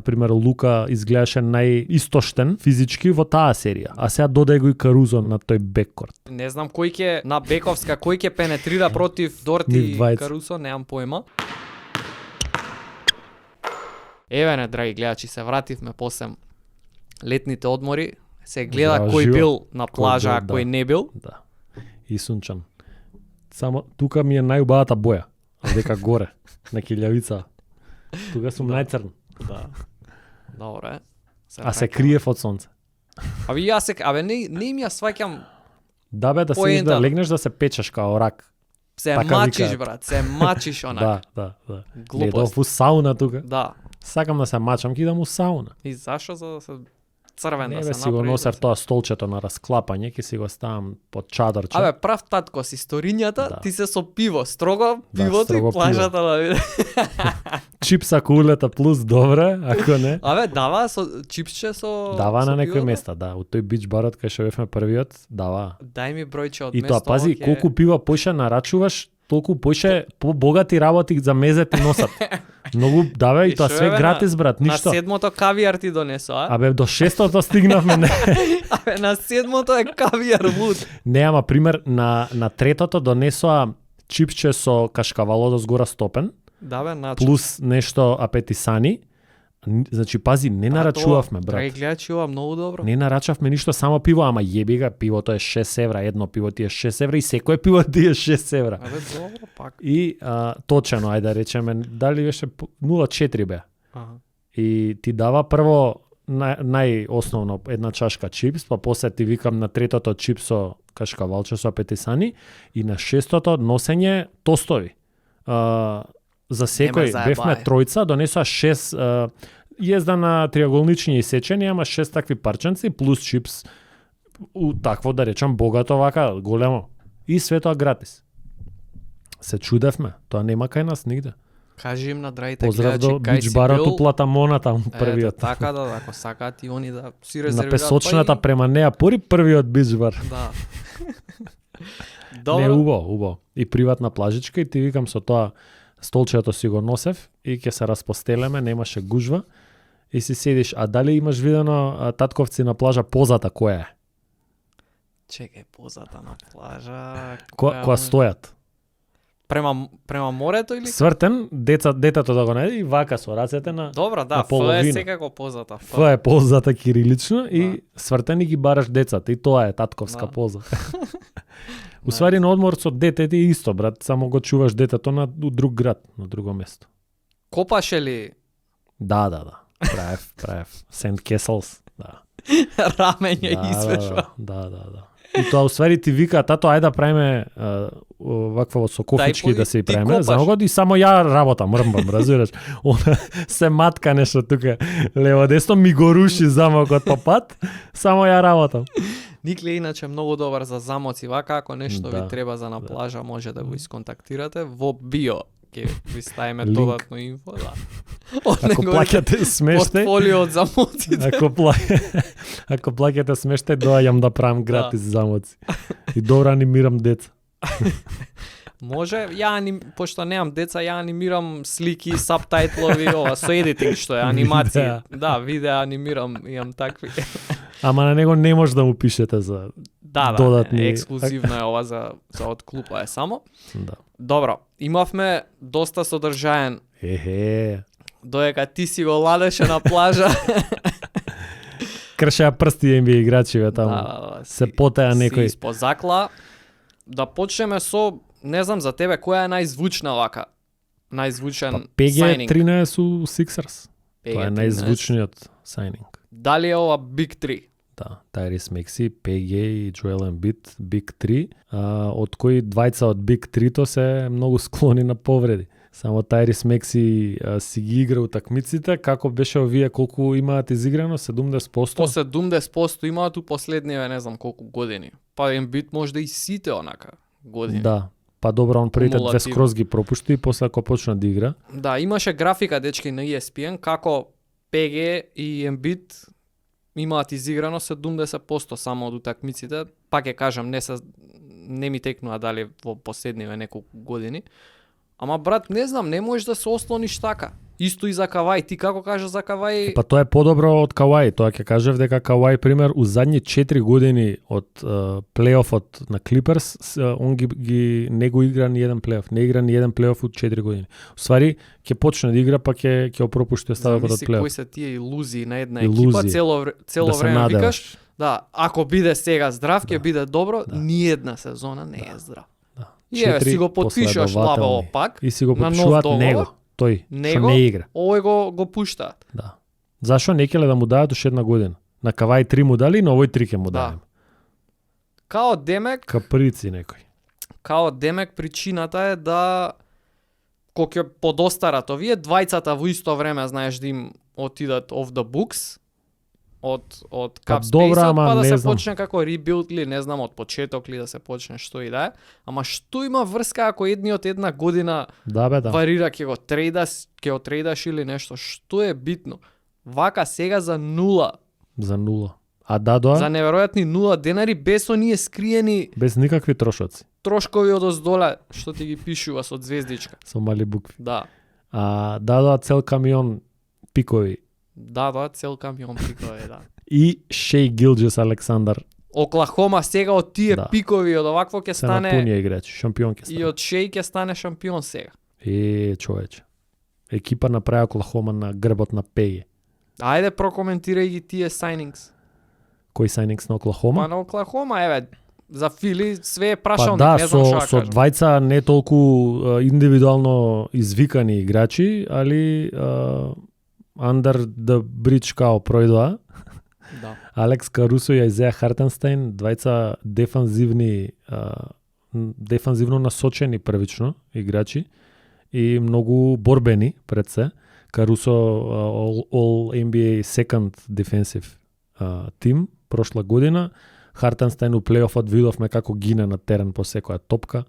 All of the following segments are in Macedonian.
например, Лука изгледаше најистоштен физички во таа серија, а сега додај го и Карузо на тој беккорт. Не знам кој ќе на бековска кој ќе пенетрира против Дорти Нив и двајца. Карусо, немам појма. Еве не, драги гледачи, се вративме после летните одмори. Се гледа Здраво, кој живо. бил на плажа, а Кој бил, кој не бил. Да. И сунчан. Само тука ми е најубавата боја, а дека горе на килјавица. Тука сум најцрн, Да. Добро е. а се криев од сонце. Абе не ми ја сваќам, Да бе, да седиш Поента. да легнеш да се печеш као рак. се Така мачиш викаат. брат, се мачиш онак. Да. Глупост. Гледав у сауна тука. Да. Сакам да се мачам, ки идам у сауна. И зашо за да се црвен Не да бе, се си го направи? носев тоа столчето на расклапање, ќе си го ставам под чадорче. Абе, прав татко си сторињата, Да. ти се со пиво, строго Да, пивото строго и плажата да биде. Чипс ако улета плюс добре, ако не. Абе, дава со чипче со Дава со на некои пивото? места, да. У тој бич барот кај што бевме првиот, дава. Дај ми бројче од И место. тоа, пази, ќе- колку пива поише нарачуваш, толку поише побогати работи за мезет и носат. Многу, да бе, и И тоа шо све е, бе, гратис, брат, На ништо. седмото кавијар ти донесо, а? Абе, до шестото стигнавме, не. Абе, на седмото е кавијар луд. Не, ама пример, на третото донесоа чипче со кашкавалот згора стопен, Да бе, начо. плюс нешто апетисани. Значи, пази, не нарачувавме, Драги брат. гледачи, ова многу добро. Не нарачавме ништо, само пиво, ама јеби ga, пивото е 6 евра, едно пиво ти е 6 евра и секое пиво ти е 6 евра. Абе, добро пак. И точено, ајде да речеме, дали беше 0,4 бе. Аха. И ти дава прво најосновно една чашка чипс, па после ти викам на третото чипс со кашкавалче со апетисани и на шестото носење тостови. За секој заебај. бевме тројца, донесоа 6 језда на триаголнични исечени, ама 6 такви парченци плюс чипс у такво да речам богато вака, големо. И све тоа гратис. Се чудевме, тоа нема кај нас нигде. Кажи им на драгите Поздрав гледачи до кај бич си барот бил. у Платамона таму Ето, првиот. така да, ако сакаат и они да си На резервираат. песочната па према неа пори првиот бич бар. и- Да. Не, Добро. убаво. И приватна плажичка и ти викам со тоа столчето си го носев и ќе се распостелеме, немаше гужва и си седиш. А дали имаш видено татковци на плажа позата која е? Чекај, позата на плажа. Која стојат? Према морето или? Свртен, детето да го најде и вака со рацете на Добра, да, на Ф е половина. секако позата. Ф е позата кирилично Да. и свртен и ги бараш децата и тоа е татковска Да. поза. Усвари на одмор со дете ти е исто, брат, само го чуваш детето на у друг град, на друго место. Копаше ли Да. Правев. Сент Кеселс, да. рамење извешва? Да. И тоа усвари ти вика, тато, ајде да правиме вакво со кофички Дај, да се ти и правиме. копаш. За него и само ја работам, мрмбам, разбираш. Она се матка нешто тука лево десно ми го руши замокот по пат, само ја работам. Никле е иначе многу добар за замоци, вака ако нешто Да, ви треба за на да. плажа може да го исконтактирате во био. Ќе ви ставиме Линк. додатно инфо, да. Од Ако неговите плаќате смештај, портфолио од замоците. ако плаќате смештај, доаѓам да правам гратис замоци. И добро анимирам деца. Може, пошто немам деца, ја анимирам слики, сабтайтлови, ова, со едитинг што е, анимација. Видеа. Да, видеа анимирам, имам такви. Ама на него не може да му пишете за Да, додатни- ексклузивно е ова за од клупа е само. да. Добро, имавме доста содржаен, доека ти си го ладеше на плажа. Кршеа прсти NBA играчиве таму. Се потеа некој. Си испозакла. Да почнеме со, не знам за тебе, која е најзвучна вака? Најзвучен сайнинг. PG-13 у Sixers. Тоа е PG-13. најзвучниот сайнинг. Дали е ова Big 3? Да, Тайрис Мекси, PG и Джоел Ембит, Big 3, од кои двајца од Big 3-то се многу склони на повреди. Само Тайрис Мекси си ги игра утакмиците, како беше овие колку имаат изиграно 70%. По 70% имаат у последниве не знам колку години. Па Ембит може да и сите онака години. Да. Па добро, он првите две Кумулативно. скроз ги пропушти и после ако почна да игра. Да, имаше графика дечки на ESPN како PG и Embiid имаат изиграно 70% само од утакмиците. Пак ќе кажам, не ми текнува дали во последниве неколку години. Ама брат, не знам, не можеш да се ослониш така. Исто и за Кавај. Ти како кажа за Кавај? Па тоа е подобро од Кавај. Тоа ќе кажев дека Кавај пример у задни 4 години од плејофот на Клиперс, он ги не го игра ни еден плејоф. Не игра ни еден плејоф у 4 години. Уствари ќе почне да игра, па ќе пропушти оставокот од плејоф. Кои се тие илузии на една Илузии. екипа, цело Да се време надеваш. викаш, да, ако биде сега здрав, ќе Да. биде добро, Да. ни една сезона не е здрав. Да. И еве, си го 4 потпишуваш лабело последователни. пак, И си го на нов потпишуваат договор. него, тој што Него? не игра. овој го пуштаат. Да. Зашо не ќе да му дадат уште една година? На Кавај 3 му дали, на овој 3 ќе му Да. дадем. Као демек, Каприци некој. причината е да кога ќе подостарат овие двајцата во исто време, знаеш, да им отидат off the books од Па cap добра, space, ама па да не се знам. почне како ребилд или не знам од почеток ли да се почне што и да е. Ама што има врска ако едниот една година Да бе, да. варира ќе го трейдаш или нешто, што е битно? Вака сега за нула, За нула. А Дадоа за неверојатни 0 денари без оние скриени без никакви трошоци, трошкови од оздола што ти ги пишува со звездичка. со мали букви. Да. А Дадоа цел камион пикови Да, цел камион пикове, да. и Шеј Гилџес Александар Оклахома сега од тие Да. пикови од овакво ќе се стане напунија играчи, шампион ќе и стане. од Шеј ќе стане шампион сега. Човече. Екипа направи Оклахома на грбот на Пеги. Ајде прокоментирај ги тие signings. Кој сайнингс на Па Оклахома? на Оклахома, еве, за Фили све е Па прашалник, да, не знам што со да кажам. двајца не толку индивидуално извикани играчи, али under the bridge као пројдоа. Да. Алекс Карусо и Ајзеја Хартенстайн, двајца дефанзивно насочени првично играчи и многу борбени пред се. Карусо All NBA second defensive тим прошла година. Хартенстайн у плејофот видовме како гине на терен по секоја топка.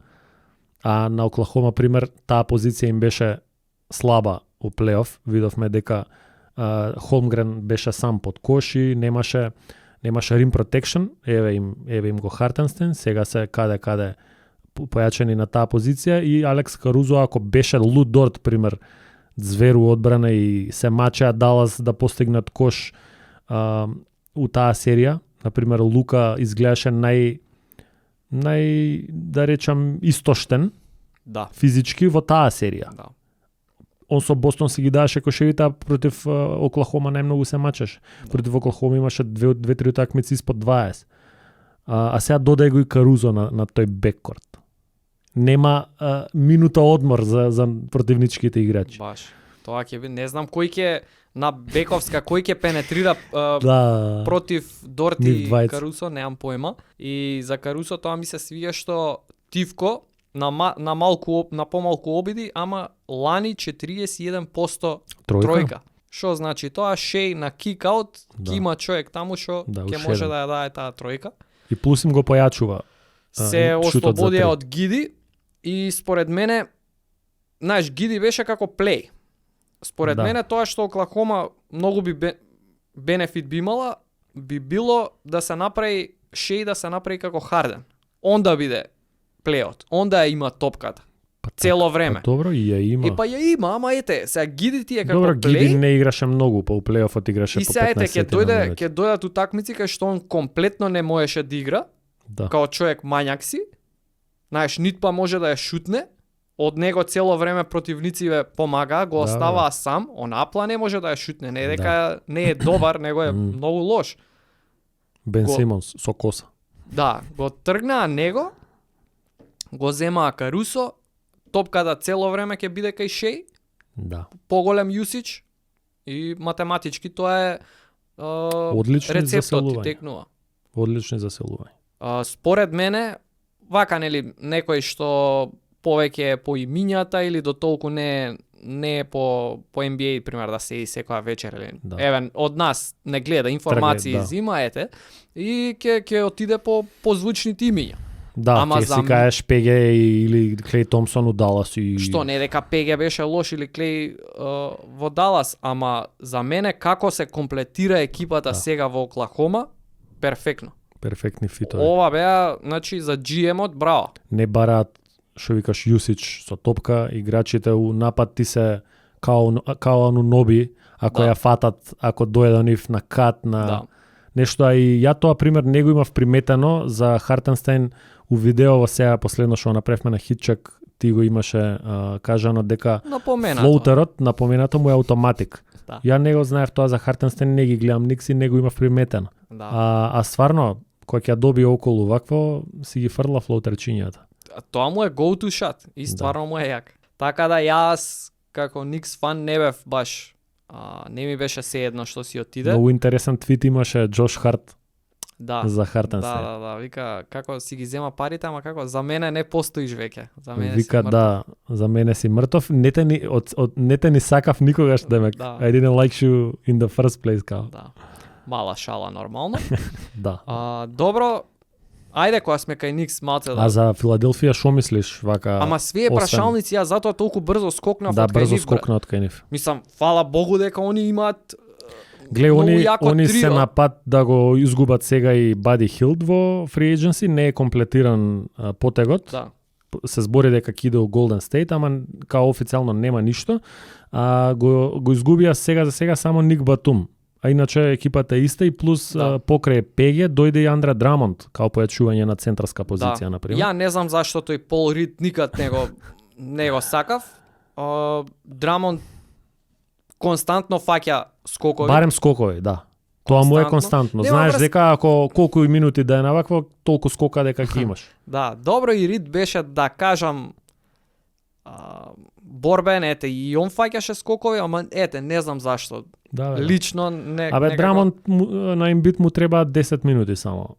А на Оклахома пример таа позиција им беше слаба у плејоф. Видовме дека Холмгрен беше сам под коши, немаше rim protection, еве им го Хартенстен, сега се каде појачени на таа позиција и Алекс Карузо ако беше Лудорт пример зверу одбрана и се мачеа Далас да постигнат кош у таа серија, на пример Лука изгледаше нај да речам истоштен Да. физички во таа серија. Да. Он со Бостон си ги даваше кошевите, а против Оклахома најмногу се мачеше. Да. Против Оклахома имаше 2-3 утакмици испод 20. А сега додај го и Карузо на тој беккорт. Нема минута одмор за противничките играчи. Баш. Тоа ќе би, не знам кој ќе на бековска кој ќе пенетрира Да. против Дорти Нив и двајца. Карусо, немам појма. И за Карусо тоа ми се свија што Тивко на помалку обиди, ама лани 41% тројка. Што значи тоа? Шеј на кик-аут, Да. има човек таму што Да, ќе уште може еден. да ја даде таа тројка. И плюс им го појачува. Се шутот за ослободија три. од Гиди и според мене, знаеш, Гиди беше како плей. Според Да. мене тоа што Оклахома многу би бенефит би имала, би било да се направи Шеј да се направи како Харден. Он да биде плејот, он да ја има топката. Па Цело време. Па добро, и ја има. И па ја има, ама ете, сега Гиди ти е како Добро, плей. Гиди не играше многу, па у плејофот играше И по сега 15 ете, ќе дојдат утакмици кај што он комплетно не можеше да игра, Да. као човек мањак си. Знаеш, нит па може да ја шутне, од него цело време противнициве помага, го Да, оставаа да. сам, он апла не може да ја шутне, не дека не е добар, него е многу лош. Бен го- Симонс со коса. Да, го тргнаа него, го земаа Карусо, топката цело време ќе биде кај Шеј, Да. поголем юсич и математички тоа е Одлични рецептот ти заселувања. текнува. Одлични заселувања. Според мене, вака нели некој што повеќе е по имињата или до толку не е по NBA пример да се и секоја вечер или Да. еве од нас не гледа информации да. зима ете и ќе отиде по звучните имиња. Да, Ама ќе за си кажеш Пеге или Клей Томсон у Далас и Што не дека ПГ беше лош или Клей во Далас, ама за мене како се комплетира екипата Да. сега во Оклахома, перфектно. перфектни фитови. Ова беа, значи за GM-от браво. Не бараат што викаш јусич со топка, играчите у напад ти се као Ануноби, ако Да. ја фатат, ако дојде до нив на кат, на Да. нешто, а и ја тоа пример не го имав приметено за Хартенстайн у видеово сега последно што го направивме на Хитчак, ти го имаше кажано дека Напоменато. флоутерот напоменато му е автоматик. Да. Ја не го знаев тоа за Хартенстайн, не ги гледам никси, не го имав приметено. Да. А стварно, кој ќе доби околу вакво, си ги фрла флоутерчињата. Тоа му е go to shot и стварно му е јак. Така да јас како Никс фан не бев баш не ми беше сеедно што си отиде. Многу интересен твит имаше Джош Харт Да. за Хартенстайн. Да, вика како си ги зема парите, ама како за мене не постоиш веќе. За мене Вика си да, за мене си мртов, не те ни сакав никогаш, демек. Да. I didn't like you in the first place, као. Да. Мала шала нормално. Да. Добро, ајде кога сме кај Никс малце А да. за Филаделфија шо мислиш, вака? Ама свие освен- прашалници, јас затоа толку брзо скокнав Да, од кај брзо нив, брат. скокна од кај нив. Мислам, фала Богу дека они имаат Гле, многу они јако се трио. на пат да го изгубат сега и Бади Хилд во free agency, не е комплетиран потегот. Да. Се збори дека ќе иде у Голден Стейт, ама као официјално нема ништо. Го изгубија сега за сега само Ник Батум. А иначе екипата е иста и плюс Да. покрај ПГ дојде и Андре Драмонд као појачување на центарска позиција, Да. на пример. Ја не знам зашто тој Пол Рид никад не го сакав. Драмон константно фаќа скокови. Барем скокови, да. Тоа му е константно. Нема Знаеш врз- дека ако колку и минути да е навакво, толку скока дека ќе имаш. Да, добро и Рид беше да кажам борбен, ете, и он фаќаше скокови, ама ете, не знам зашто. Да, бе, да. Лично не Абе, некако- Драмонд на имбит му треба 10 минути само.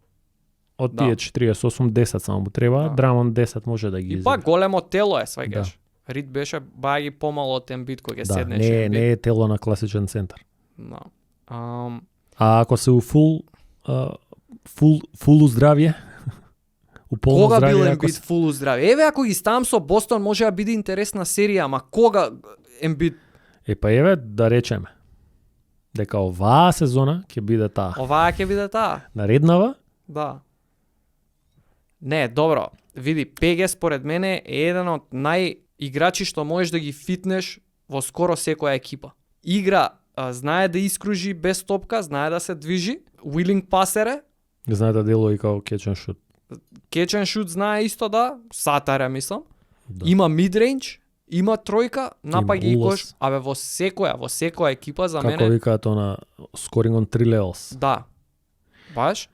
Од Да. тие 48 10 само му треба, Да. Драмонд 10 може да ги И изигра. пак големо тело е, сваќаш. Рид беше баги помало од Ембит кој ќе Да, седнеше. не е тело на класичен центар. Да. А ако се у фул здравје, у полно Кога здравје, бил ако Ембит се- фул здраве? Еве ако ги ставам со Бостон може да биде интересна серија, ама кога Ембит Па еве да речеме дека оваа сезона ќе биде таа. оваа ќе биде таа? Нареднава, Да. Не, добро. Види, ПГ според мене е еден од најиграчи што можеш да ги фитнеш во скоро секоја екипа. Игра, знае да искружи без топка, знае да се движи, willing пасер е, знае да делува и као кетчен шут. кетчен шут знае исто да, сатара мислам. Да. Има мидрейндж, има тројка, напаѓа и улаз. кош, абе во секоја екипа за Како мене. викаат она scoring on 3 levels. Да. Баш.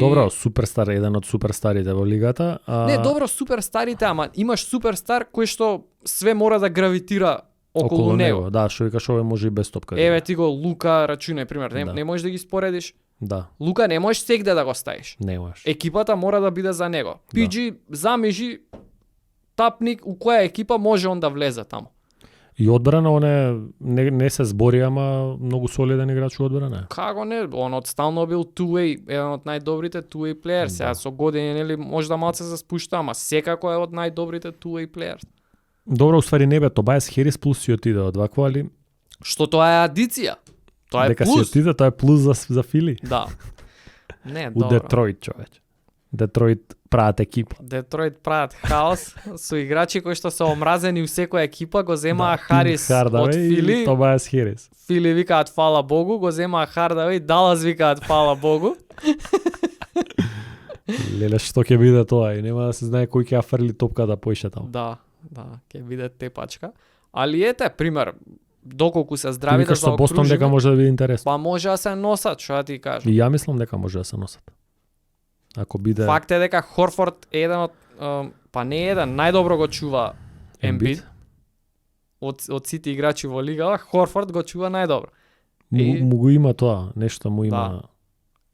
Добро, суперстар, еден од суперстарите во лигата. Не, добро, суперстарите, ама имаш суперстар кој што све мора да гравитира околу него. Да, што викаш овој може и без топка. да Еве игра. ти го Лука рачунај пример, Да. не можеш да ги споредиш. Да, Лука не можеш сегде да го ставиш. не можеш. Екипата мора да биде за него. Да. PG замежи тапник у која екипа може он да влезе таму. И одбрана, не се збори, ама многу солиден играч у одбрана. Како не, он од стално бил two-way, еден од најдобрите two-way player. Да. Сега со години нели може да малце се спушта, ама секако е од најдобрите two-way players. Добро, уствари не бе, Тобајас Херис плюс си отиде од вакво, али Што тоа е адиција. Тоа е дека си плюс. отиде, тоа е плюс за Фили. Да. Не, У добро. Детройт, човече. Детройт прават екипа. Детройт прават хаос со играчи кои што се омразени у секоја екипа, го земаа Да, Харис Тим Хардавеј од и Фили. Тобајас Херис. Фили викаат фала Богу, го земаа Хардавеј, Далас викаат фала Богу. Леле, што ќе биде тоа и нема да се знае кој ќе ја фрли топката поише таму. Да, ќе биде тепачка. Али ете, пример, доколку се здрави да Викаш со Бостон дека може да биде интересно. па може да се носат, што да ти кажам. И ја мислам дека може да се носат. Ако биде Факт е дека Хорфорд е еден од, па не е еден, најдобро го чува Ембит. Од сите играчи во лигава, Хорфорд го чува најдобро. му го има тоа, нешто му има. Да.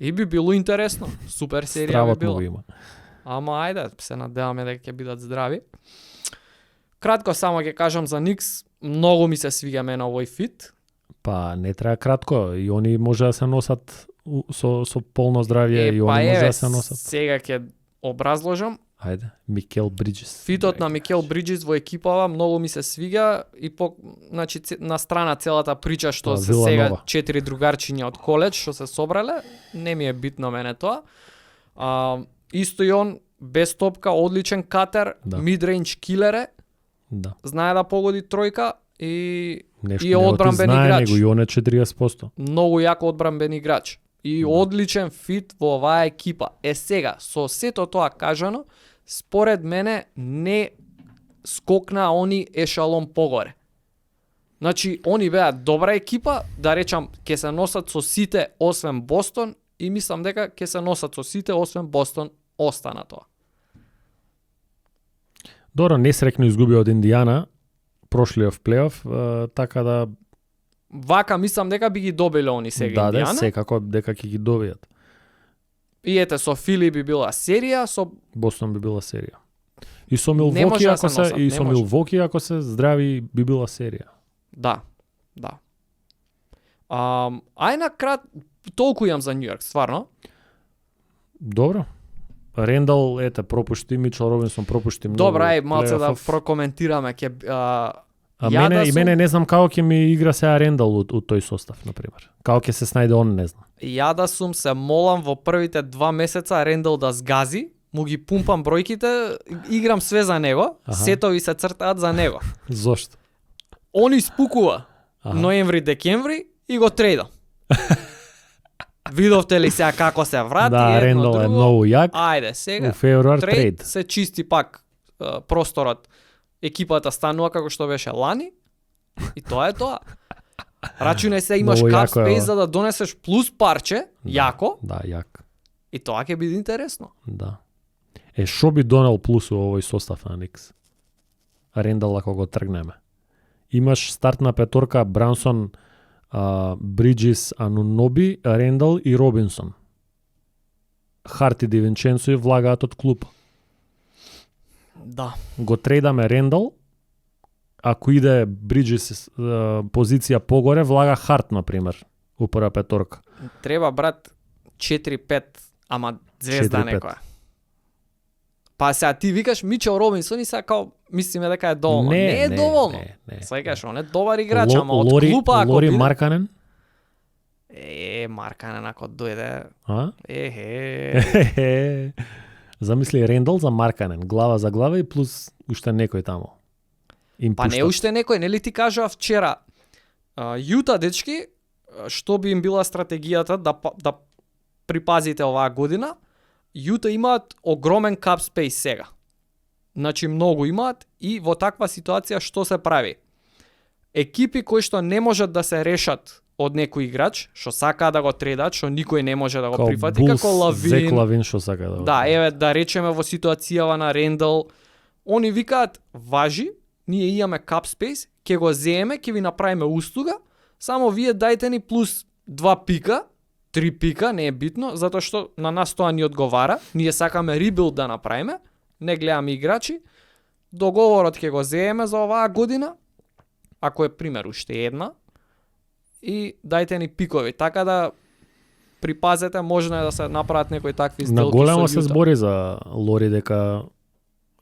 И би било интересно. Супер серија би Стравот му било. го има. Ама ајде, се надеваме дека ќе бидат здрави. Кратко само ќе кажам за Никс, многу ми се свиѓа мене овој фит. Па не треба кратко, и они може да се носат со полно здравје и па они може еве, да се носат. сега ќе образложам. Ајде, Микел Бриджес. Фитот на Микел Бриджес во екипава многу ми се свиѓа и значи на страна целата прича што Тоа, се Вила сега Нова. 4 другарчиња од коледж што се собрале, не ми е битно мене тоа. Исто и он без топка, одличен катер, Да. мидрейндж килер е, Да. знае да погоди тројка, и Нешто и него ти одбранбен знае, играч. него и он е 40%. Многу јак одбранбен играч и Да. одличен фит во оваа екипа. Сега, со сето тоа кажано, според мене не скокна они ешалон погоре. Значи, они беа добра екипа, да речам, ќе се носат со сите освен Бостон и мислам дека ќе се носат со сите освен Бостон, остана тоа. Добро, несрекно изгубија од Индијана, прошлиот плейоф, така да Вака мислам дека би ги добиле они сега даде Индијана. секако дека ќе ги добијат. И ете со Фили би била серија, со Бостон би била серија. И со Не Милвоки може да ако се се носат, и не со може. Милвоки ако се здрави би била серија. да. Ај на толку имам за Нью Йорк, стварно. Добро. Рендал ете пропушти, Мичел Робинсон пропушти многу. Добра, ај малце да плейофов. прокоментираме А ја мене да и сум- мене не знам како ќе ми игра сега Рендал од тој состав на пример. Како ќе се снајде он, не знам. Ја да сум се молам во првите 2 месеца Рендал да сгази, му ги пумпам бројките, играм све за него, Аха. сетови се цртаат за него. Зошто? Он испукува Аха. ноември, декември и го трейдам. Видовте ли сега како се врати Да, едно Рендал е друго? многу јак. Ајде, У сега февруар трейд трейд. се чисти пак просторот. Екипата станува како што беше лани и тоа е тоа. Рачунај се имаш Многу cap јако е space ова. за да донесеш плюс парче, Да, јако, Да, јак. и тоа ќе биде интересно. Да. Шо би донел плюс у овој состав на Никс? Рендал ако го тргнеме. Имаш стартна петорка Брансон, Бриджис, Ануноби, Рендал и Робинсон. Харти Ди Винченцо и влагаат од клуп. Да. Го трейдаме Рендал, ако иде Бриджис позиција погоре, влага Харт, например, у прва петорка. Треба брат 4-5, ама звезда 4-5. некоја. Па сега ти викаш Мичел Робинсон и сега као мислиме дека е доволно. Не е доволно. Не. Сега кажеш, он е добар играч, ама од клупа ако Лори биде... Марканен, Марканен ако дојде... а? Ехе. Замисли Рендал за Марканен, глава за глава и плюс уште некој таму. Им Па не пуштат. уште некој, нели ти кажува вчера, Јута дечки, што би им била стратегијата да припазите оваа година, Јута имаат огромен cap space сега. Значи многу имаат и во таква ситуација што се прави? Екипи кои што не можат да се решат од некој играч, што сакаа да го трейдат, што никој не може да го Као прифати, Булс, како Зек Лавин. Лавин што сака да го Да, прави. еве да речеме во ситуацијава на Рендал, они викаат, важи, ние имаме cap space, ќе го земеме, ќе ви направиме услуга, само вие дајте ни плюс 2 пика, 3 пика, не е битно, затоа што на нас тоа ни одговара, ние сакаме ребилд да направиме, не гледаме играчи, договорот ќе го земеме за оваа година, ако е пример уште една, и дајте ни пикови, така да припазете, можно е да се направат некои такви На сделки големо со се Јута. збори за Лори дека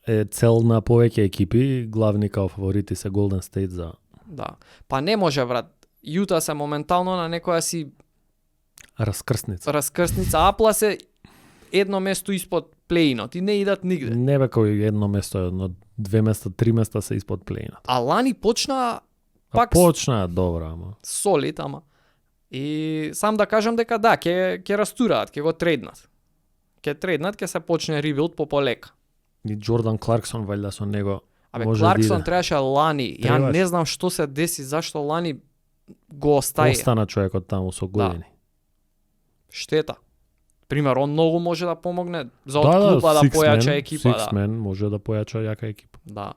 е цел на повеќе екипи, главни као фаворити се Golden State за Да. Па не може, брат. Јута се моментално на некоја си раскрсница. раскрсница, Апла се едно место испод плейнот и не идат нигде. Не бе кој едно место, едно 2 места, 3 места се испод плейнот. А лани почна А пак почна добро, ама. солид, ама. И сам да кажам дека да, ќе растураат, ќе го трейднат. Ќе се почне ребилд по полека. И Джордан Кларксон валјда со него Абе, може Кларксон да иде. требаше лани. Ја Требаше. не знам што се деси, зашто лани го остави. Остана човекот таму со години. Штета. Пример, он многу може да помогне за од клуба да појача екипа. Six man може да појача јака екипа. Да.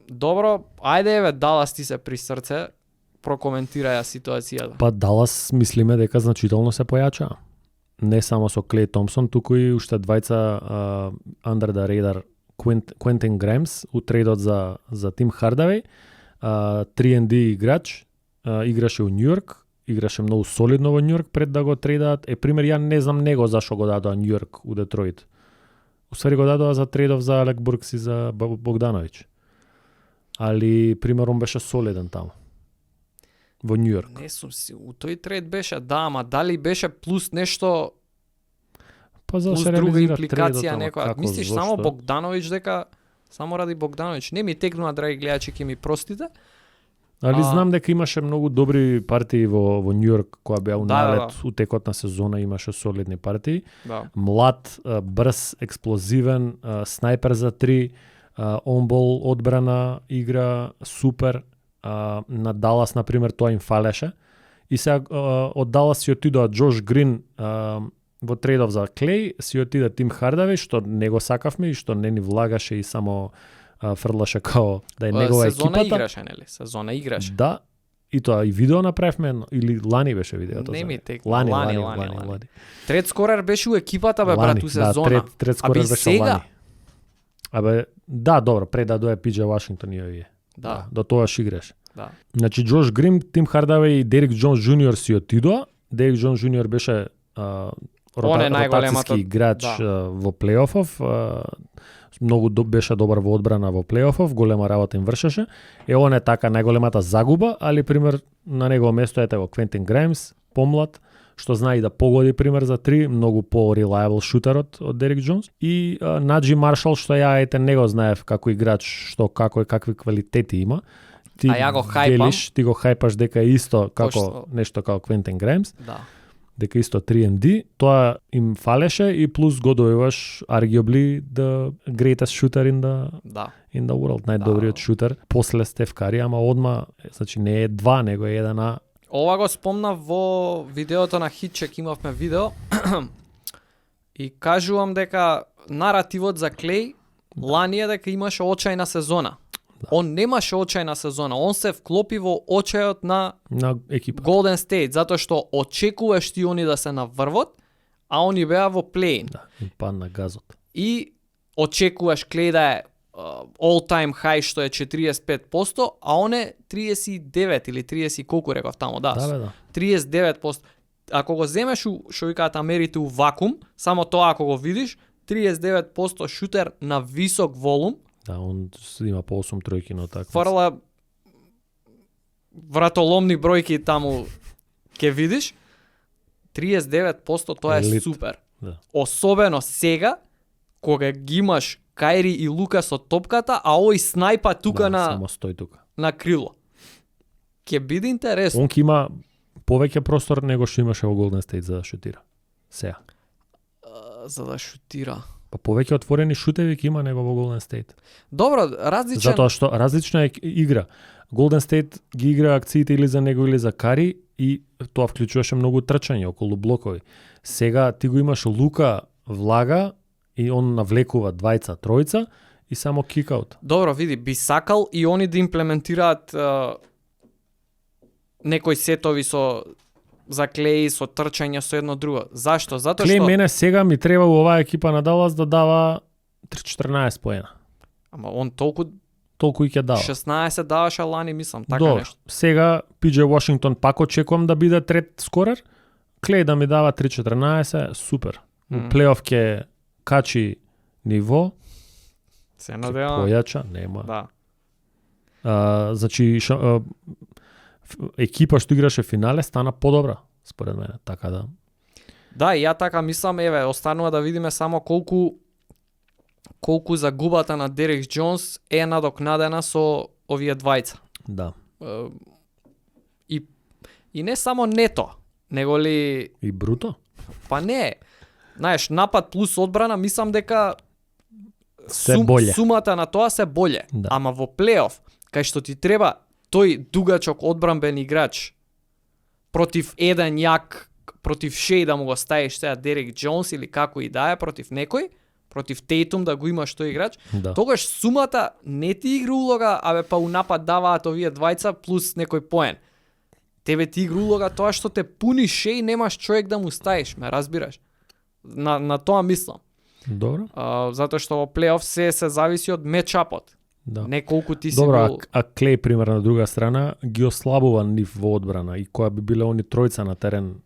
Добро, ајде еве Далас ти се при срце, прокоментирај ја ситуацијата. Па Далас мислиме дека значително се појача. Не само со Клей Томпсон, туку и уште двајца under the radar Quentin Grimes у трейдот за Тим Хардавеј, 3&D играч, играше у Њујорк, играше многу солидно во Њујорк пред да го трейдаат. Пример, ја не знам него зашо го дадоа Њујорк у Детройт. Уствари го дадоа за трейдов за Алек Буркс и за Богдановиќ. Али, пример, он беше солиден таму. Во Њујорк. Не сум си, у тој трейд беше, да, ама дали беше плюс нешто, Па за да плюс се друга реализира импликација трейдот, ама некоја. како, Мислиш зошто? само Богдановиќ дека Само ради Богдановиќ. Не ми текнува, драги гледачи, ќе ми простите. Али знам дека имаше многу добри партии во Њујорк која беа налет утекот на сезона, имаше солидни партии. Да. Млад, брз, експлозивен, снајпер за 3, онбол одбрана игра супер. На Далас на пример тоа им фалеше. И сега од Далас си отидоа Джош Грин во трейдов за Клей, си отида Тим Хардавеј, што не го сакавме и што не ни влагаше и само фрлаше као да е негова екипата. Сезона играше, нели? Сезона играше. Да. И тоа и видео направивме, или лани беше видеото. Не ми тек. Лани. Трет скорер беше у екипата, бе, брат, у сезона. Трет скорер беше сега? лани. Абе, да, добро, пред да дое Пиџе Вашингтон и овие. Да. До тоа играш. Да. Значи Джош Грим, Тим Хардавеј и Дерик Џонс Џуниор си отидоа. Дерик Џонс Џуниор беше ротацијски играч во плейофов. Многу беше добар во одбрана во плейофов, голема работа им вршеше. Он е така најголемата загуба, али пример на негово место ете го Квентин Грајмс, помлад, што знае и да погоди пример за 3, многу по-reliable шутерот од Дерик Џонс. И Наджи Маршал, што ја ете не го знаев како играч, што како и какви квалитети има. Ти ја го хајпам. Ти го хајпаш дека е исто како нешто како Квентин Грајмс. Да. Дека исто 3&D, тоа им фалеше и плюс го дојуваш arguably the greatest shooter in the world, најдобриот шутер после Стеф Кари, ама одма, значи не е 2, него е 1. Ова го спомнав во видеото на Хитчек, имавме видео и кажувам дека наративот за Клей лани е дека имаше очајна сезона. Да. Он немаше очајна сезона, он се вклопи во очајот на екипа Golden State, затоа што очекуваш ти они да се на врвот, а они беа во плей-ин. Да, и падна газот. И очекуваш Клей да е all-time high што е 45%, а он е 39 или 30 колку реков таму, да. Да. 39%. Ако го земеш што викаат Америте у вакуум, само тоа ако го видиш, 39% шутер на висок волум. Да, он има по 8 тројки на таква. Фрла вратоломни бројки таму ќе видиш. 39% тоа е супер. Да. Особено сега кога ги имаш Кајри и Лука со топката, а овој снајпа тука само стои тука. На крило. Ќе биде интересно. Он ќе има повеќе простор него што имаше во Golden State за да шутира. Сега. За да шутира. Па повеќе отворени шутеви ќе има него во Golden State. Добро, различен. Затоа што различна е игра. Golden State ги игра акциите или за него или за Кари и тоа вклучуваше многу трчање околу блокови. Сега ти го имаш Лука влага и он навлекува двајца, тројца и само кикаут. Добро, види, би сакал и они да имплементираат некои сетови со за Клей, со трчање, со едно друго. Зашто? Затоа Клей што мене сега ми треба у оваа екипа на Далас да дава 14 поена. Ама он толку и ќе дава. 16 даваше лани, мислам, така Добро. нешто. Сега Пиџе Вашингтон пак очекувам да биде трет скорер. Клей да ми дава 3-14, супер. У плейоф ќе качи ниво. Се надевам. Појача, нема. Да. Значи екипа што играше финале стана подобра, според мене, така да. Да, и ја така мислам, еве, останува да видиме само колку загубата на Дерек Џонс е надокнадена со овие двајца. Да. И не само нето, него ли и бруто? Па не. Знаеш, напад плюс одбрана, мислам дека се боле. Сумата на тоа се боле. Да. Ама во плейоф, кај што ти треба тој дугачок одбранбен играч против еден јак, против Шеј да му го ставиш сега Дерек Џонс или како и да е против некој, против Тейтум да го имаш тој играч, да. Тогаш сумата не ти игра улога, абе па у напад даваат овие двајца плюс некој поен. Тебе ти игра улога тоа што те пуни Шеј, немаш човек да му ставиш, ме разбираш? На тоа мислам. Добро. Затоа што во плейоф се зависи од мечапот. Да. Не колку ти си Добро, бил... а Клей, пример, на друга страна, ги ослабува нив во одбрана и која би биле они тројца на терен.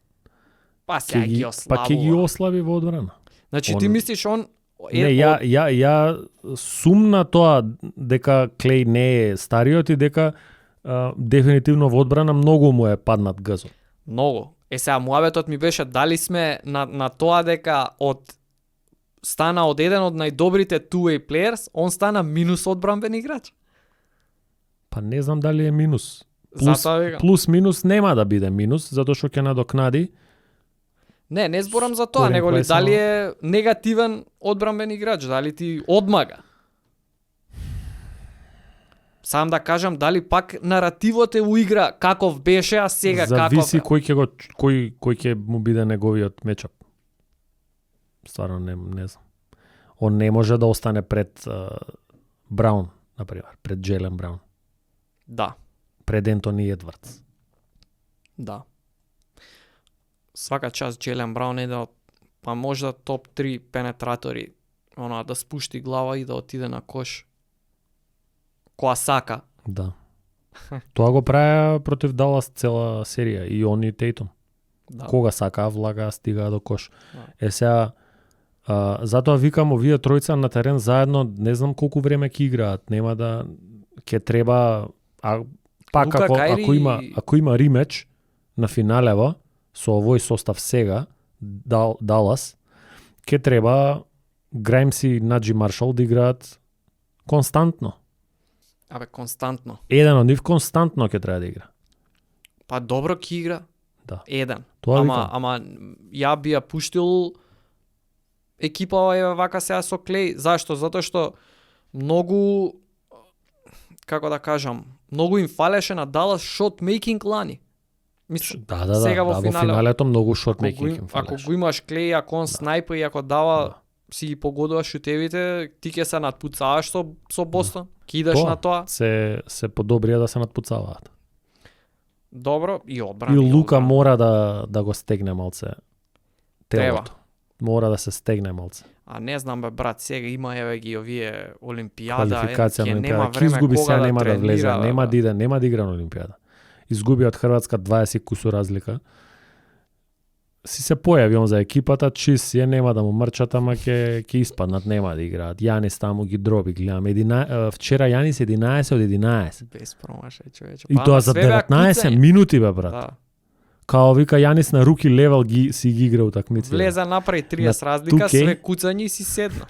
Па сега ги ослабува. Па ќе ги ослаби во одбрана. Значи ти мислиш он... Не, ја сумна тоа дека Клей не е стариот и дека дефинитивно во одбрана многу му е паднат газот. Многу. Сега муабетот ми беше дали сме на тоа дека од стана од еден од најдобрите two-way players, он стана минус одбранбен играч. Па не знам дали е минус. Затоа викам. Плюс минус нема да биде минус, затоа што ќе надокнади. Не зборам за тоа, Корен него ли кој дали само- е негативен одбранбен играч, дали ти одмага. Сам да кажам дали пак наративот е уигра каков беше, а сега Зависи каков е. кој ќе го кој ќе му биде неговиот мечап. Стварно не знам. Он не може да остане пред Браун, например, пред Джейлен Браун, Да, пред Ентони Едвардс. да. Свака час Джейлен Браун е да па можда топ 3 пенетратори, она да спушти глава и да отиде на кош. Која сака. Да. Тоа го правеа против Далас цела серија и он и Тейтум. Да. Кога сакаа влага стигаа до кош. Да. Сега затоа викам овие тројца на терен заедно, не знам колку време ќе играат, нема да ќе треба пак Лука Кајри ако има римеч на финалево со овој состав сега Далас, ќе треба Граймс и Наджи Маршал да играат константно. Абе, константно. Еден од нив константно ќе треба да игра. Па добро ќе игра. Да. Еден. Тоа викам. Ама ја би ја пуштил екипа е вака сега со Клей. Зашто? Затоа што многу, како да кажам, многу им фалеше на Далас shot making лани. Мислам, Да, сега во во финале. финалето многу шот ако мейкинг им ако фалеше. го имаш Клей, ако он снайпа и ако дава си ги погодуваш шутевите, ти ќе се надпуцаваш со Бостон. Ќе идеш на тоа. се подобрија да се надпуцаваат. Добро и одбрана. И Лука одбрана. мора да го стегне малце Треба. телото. Мора да се стегне малце. А не знам бе брат, сега има еве ги овие олимпијада, Квалификација ќе на нема Олимпијада. Ќе време изгуби кога сега да нема да влезе, тренира, бе, нема брат. нема да игра на Олимпијада. Изгуби од Хрватска 20 кусу разлика. Си се појави он за екипата, чист е, нема да му мрчат, ама ќе испаднат, нема да играат. Јанис таму ги дроби, гледам. Вчера Јанис 11 од 11. Без промашај, човече. И Па, тоа ама за све беа 19 куцања. минути, бе, брат. Да. Као вика Јанис на руки левел си ги игра утакмици. Влеза направи 30 На разлика, 2K. све куцања и си седна.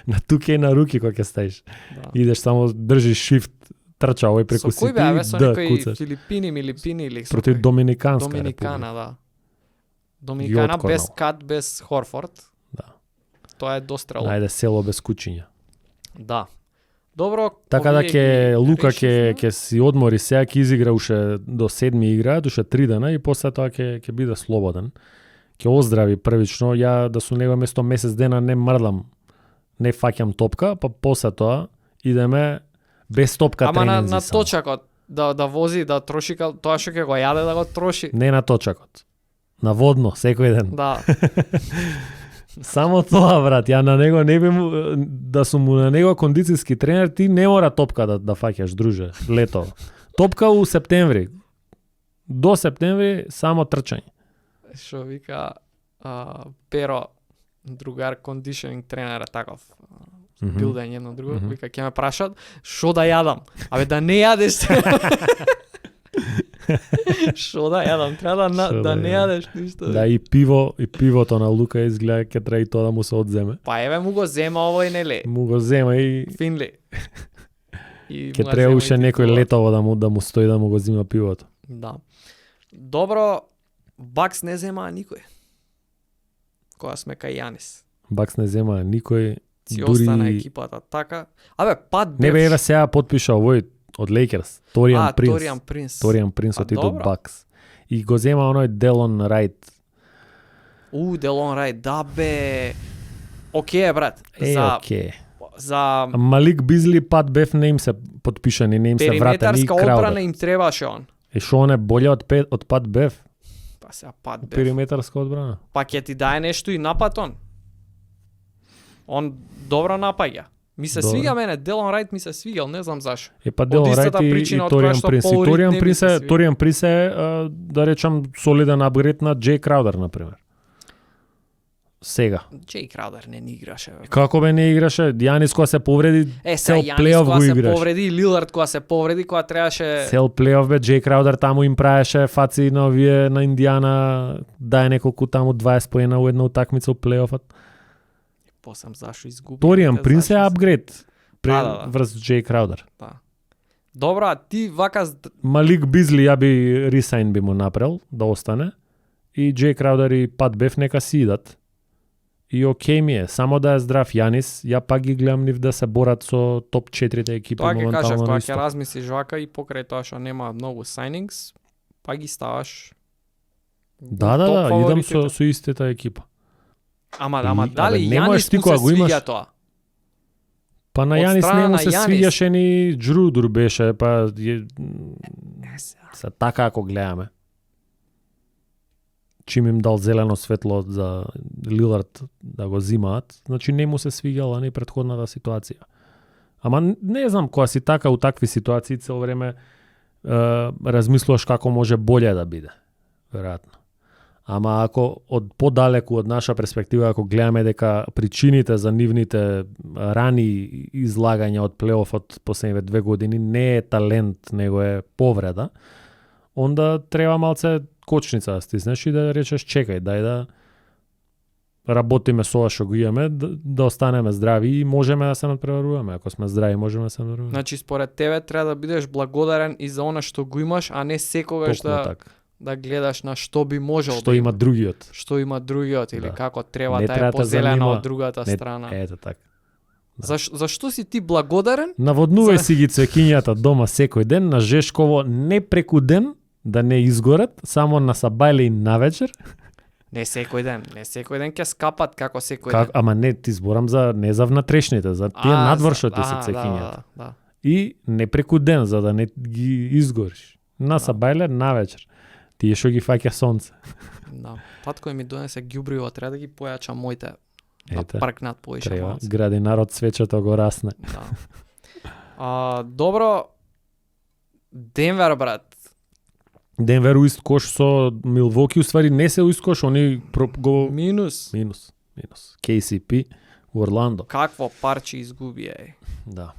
На туке на руки кога ќе стаиш. Да. Идеш само држиш shift, трча овој Со преку кој сите беа, и бе, со да некој куцаш. Филипини, Милипини или со Против кој? Доминиканска Доминикана, република. да. Доминикана откорнал. без Кат, без Хорфорд. Да. Тоа е дострело. Најде село без кучиња. Да. Добро, Така да овие ќе ги Лука решивме. ќе си одмори сега, ќе изигра уште до 7 игра, уште 3 дена и после тоа ќе биде слободен. Ќе оздрави првично, ја да сум него место месец дена не мрдам, не фаќам топка, па после тоа идеме без топка Ама тренинзи на само. точакот да вози, да троши тоа што ќе го јаде да го троши. Не на точакот. На водно, секој ден. Да. Само тоа, брат, ја на него не би му, да сум му на него кондицијски тренер, ти не мора топка да фаќаш, друже, лето. Топка у септември. До септември само трчање. Што вика Перо, другар кондишнинг тренер е таков. Билдење едно друго, вика ќе ме прашат што да јадам. Абе да не јадеш. Што да јадам, треба Шо да да не јадам. јадеш ништо. Да, и пивото на Лука изгледа ќе треба и тоа да му се одземе. Па еве му го зема овој нели. Му го зема и Финли. И ќе му ја треба зема уште и некој титулата. летово да му стои да му го зима пивото. Да. Добро, Бакс не зема никој. Кога сме кај Јанис. Бакс не зема никој. Си дури остана екипата така. Абе, пат Не бе, Бевш. еве сега потпиша овој од Лейкерс, Торијан Принс. Торијан Принс. Торијан Принс Па отиде добро. од Бакс. И го зема оној Делон Рајт. Делон Рајт, да бе. Океј, брат. Океј. За Малик Бизли Пат Беф не им се потпишани, не им се врата ни периметарска одбрана Краудер. им требаше он. Шо он е боле од Пат Беф? Па сега Пат Беф. Периметарска одбрана. Па ќе ти даде нешто и напад он. Он добро напаѓа. Ми се Добро. свига мене, Делон Рајт ми се свигал, не знам зашо. Е па Делон истата Рајт и причина од која Торијан што Принс. И Пол Рид не Торијан ми Принс се е, свига. Торијан Принс е, да речам, солиден апгрейд на Джей Краудер, например. Сега. Джей Краудер не ни играше. Бе. Како бе не играше? Јанис кога се повреди, Сега цел Јанис плейоф кога го се играш. повреди, Лилард кога се повреди, кога требаше Цел плейоф бе, Джей Краудер таму им правеше фаци на овие на Индијана, дај неколку таму 20 поена у една утакмица у плейофот. Предпоставам зашо изгуби. Ториан Принс е апгрейд Да. врз Джей Краудер. Да. Добро, а ти вака Малик Бизли ја би ресайн би му направил да остане. И Джей Краудер и Пат Беф нека си идат. И окей ми е, само да е здрав Јанис, ја пак ги гледам нив да се борат со топ 4 екипи тоа ќе кажав, моментално кога на ќе исток. размислиш вака и покрај тоа што нема многу signings, па ги ставаш. Да, топ идам фаворитите. со истата екипа. Ама И, дали абе, не можеш Јанис ти му кога се го имаш- свиѓа тоа? Па на Од Јанис страна не му на се Јанис. свиѓаше ни Джрудур беше, па се така ако гледаме. Чим им дал зелено светло за Лилард да го зимаат, значи не му се свиѓала ни претходната ситуација. Ама не знам, кога си така у такви ситуации цел време размислуваш како може боле да биде. Веројатно. Ама ако од подалеку од наша перспектива, ако гледаме дека причините за нивните рани излагања од плейофот последниве 2 години не е талент, него е повреда, онда треба малце кочница да стиснеш и да речеш чекај, дај да работиме со ова што го имаме, да останеме здрави и можеме да се надпреваруваме. Ако сме здрави, можеме да се надпреваруваме. Значи според тебе треба да бидеш благодарен и за она што го имаш, а не секогаш Токму така. да гледаш на што би можел Што да има другиот. што има другиот или Да. како треба Не да треба е те позелена занима. од другата страна. Ето така. Да. Зашто си ти благодарен? Наводнувај си ги цвеќињата дома секој ден, на Жешково не преку ден, да не изгорат, само на сабајле и навечер. Не секој ден ќе скапат како секој Как, ден. ама не, ти зборам за не за внатрешните, за тие надвршоти се цвеќињата. Да. И не преку ден, за да не ги изгориш. На сабајле навечер. Тие што ги фаќа сонце. Да. Татко ми донесе ѓубриво, треба да ги појача моите. Да Ете, пркнат поише треба. малце. Градинарот свечето го расне. Да. Добро, Денвер, брат. Денвер у ист кош со Милвоки, уствари не се у ист кош, они го... Минус. Минус. KCP у Орландо. Какво парче изгуби, е. Да.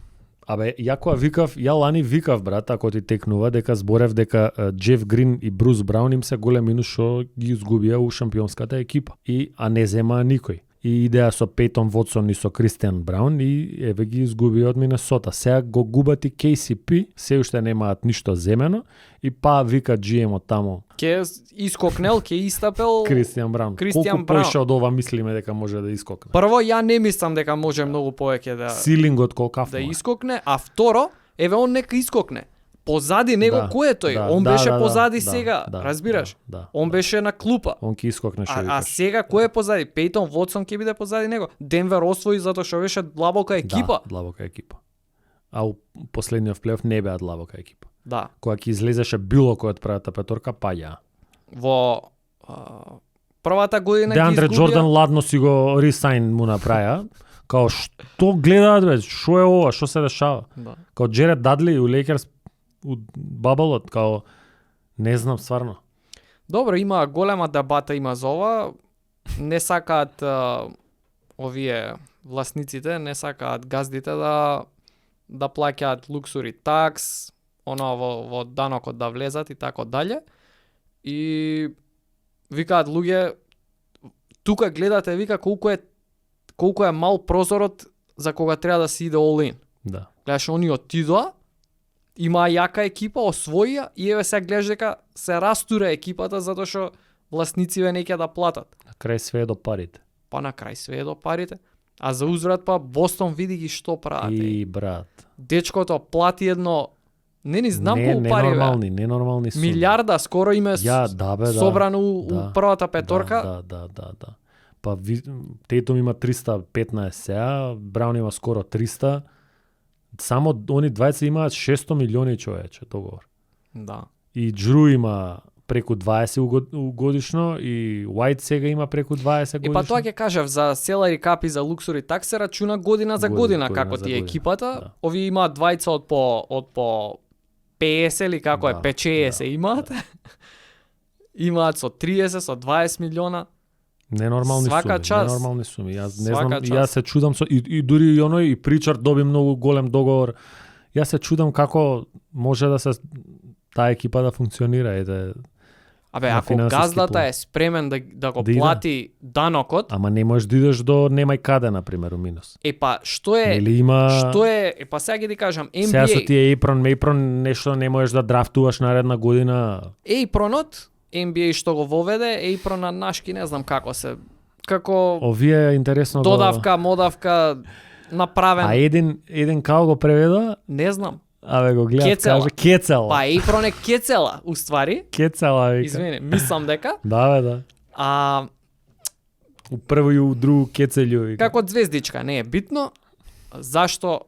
Абе, ја кога викав, ја лани викав, брат, ако ти текнува, дека зборев дека Джеф Грин и Брус Браун им се голем минус што ги изгубија у шампионската екипа. А не зема никој. И идеја со Пейтон Вотсон и со Кристијан Браун и еве ги изгубија од Минесота. Сега го губат и KCP, се уште немаат ништо земено и па вика GM од таму Ке искокнел, ке истапел. Кристијан Браун. Кристијан Колку Браун. поише од ова мислиме дека може да искокне? Прво, ја не мислам дека може многу повеќе да Силингот колкав да му е? искокне, а второ, еве он нека искокне. Позади него Да, кој е тој? да, Он да, беше да, позади да, сега, да, разбираш? Да. Он беше на клупа. Он ќе искокне што А викаш. сега кој е позади? Пейтон Вотсон ќе биде позади него. Денвер освои затоа што беше длабока екипа. Да, длабока екипа. А у последниот плейоф не беа длабока екипа. Да. Кога ќе излезеше било кој од првата петорка, паѓа. Во првата година ги Деандре изгубија. Джордан ладно си го ресайн му направија. Као што гледаат бе, што е ова, што се дешава? Да. Као Джеред Дадли у Лейкерс у бабалот, као не знам стварно. Добро, има голема дебата има за ова. Не сакаат овие власниците, не сакаат газдите да плаќаат луксури такс, оно во данокот да влезат и тако дале. И викаат луѓе, тука гледате, вика колку е мал прозорот за кога треба да се иде all in. Да. Гледаш, они отидоа, има јака екипа, освоија и еве сега гледаш дека се растура екипата затоа што власнициве не ќе да платат. На крај све е до парите. Па на крај све е до парите. А за узврат па Бостон види ги што прават. И брат. Дечкото плати едно не ни знам колку пари бе. Ненормални суми. Милиарда скоро име да бе, да. собрано у Да. првата петорка. Да. Па Тейтум има 315 сега, Браун има скоро 300. Само они двајца имаат 600 милиони човече договор. Да. И Джру има преку 20 годишно и Уајт сега има преку 20 годишно. И па тоа ќе кажав за селари капи за луксури так се рачуна година за година како за ти година, екипата. да. Овие имаат двајца од по 50 или како Да, е 50 имаат. Имаат со 30, со 20 милиона. Ненормални Свака суми, час. ненормални суми. Јас не Свака знам, час. јас се чудам и дури и оној и Причард доби многу голем договор. Јас се чудам како може да се таа екипа да функционира, Абе, на ако финансиски газдата план. е спремен да го Да иде. плати данокот, Ама не можеш да идеш до немај каде, например, у минус. што е Нели има... па сега ги ти кажам, Сега со NBA, тие Apron, нешто не можеш да драфтуваш наредна година. Apronот, NBA што го воведе, Apron на нашки не знам како Овие е интересно додавка, модавка направен, А еден као го преведа, не знам. абе го гледав, Кецела. каже кецела. Па Apron е кецела, уствари. Кецела, вика. Извини, мислам дека. Да, бе, да. А У прво и у другу кецелју, вика. како звездичка, не е битно. Зашто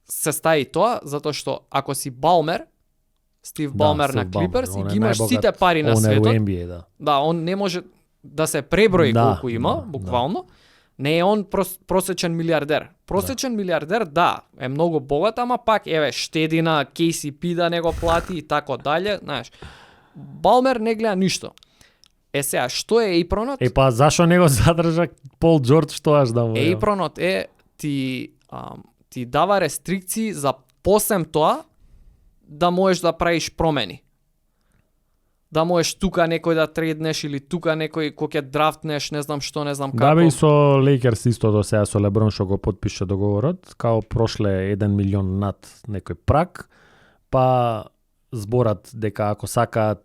се стаи тоа? Затоа што ако си Балмер, Стив Балмер на Стив Балмер, Клиперс, и он е ги имаш најбогат сите пари на онер у светот, NBA, да. да, он не може да се преброи Да, колку има, да, буквално. Не е он просечен милиардер. Просечен милиардер, да, е многу богат, ама пак, еве, штеди на KCP да не го плати и тако дале, знаеш. Балмер не гледа ништо. Сега, што е Apronот? Па зашо не го задржа Пол Џорџ тоаш да му? Apronot е ти дава рестрикции за посем тоа да можеш да правиш промени. Да можеш тука некој да трейднеш или тука некој кој ќе драфтнеш, не знам што, не знам како. Да, бе, и со Лейкерс истото сега со Леброн што го потпише договорот, као прошле 1 милион над некој прак, па зборат дека ако сакаат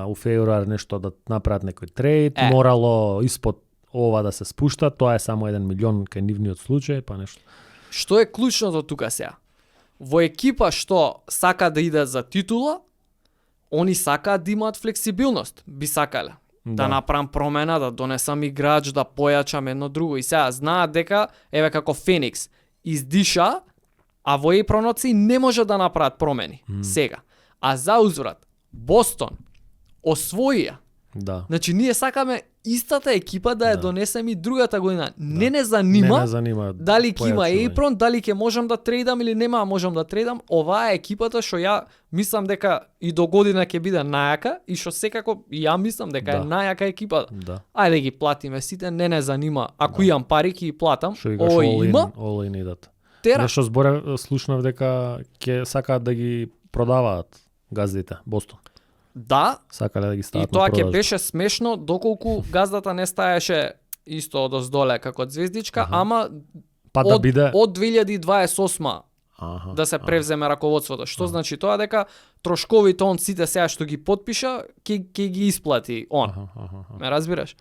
у февруар нешто да направат некој трейд, морало испод ова да се спушта, тоа е само 1 милион кај нивниот случај, па нешто. Што е клучното тука сега? Во екипа што сака да иде за титула, они сакаат да имаат флексибилност, би сакале. Да направам промена, да донесам играч, да појачам едно друго. И сега знаат дека, еве како Феникс, издиша, а во Apronот не може да направат промени. Сега. А за узврат, Бостон освоија. Да. Значи ние сакаме истата екипа да ја донесеме и другата година. Не занима. Не занима дали ќе има појачување. Apron, дали ќе можам да трейдам или нема можам да трейдам. Оваа е екипата што ја мислам дека и до година ќе биде најака и што секако и ја мислам дека е најака екипа. Да. Ајде ги платиме сите, не занима. Ако имам пари ќе ги платам. Што викаш all in идат. Тера. Нешто зборе слушнав дека ќе сакаат да ги продаваат газдите Бостон. Да, Сакале да ги и стават тоа на ќе продажба. беше смешно доколку газдата не стаеше исто од оздоле како звездичка, ама Па да биде од 2028 да се превземе раководството. Што значи тоа? Дека трошковите он сите сега што ги потпиша, ќе ги исплати он. Ме разбираш?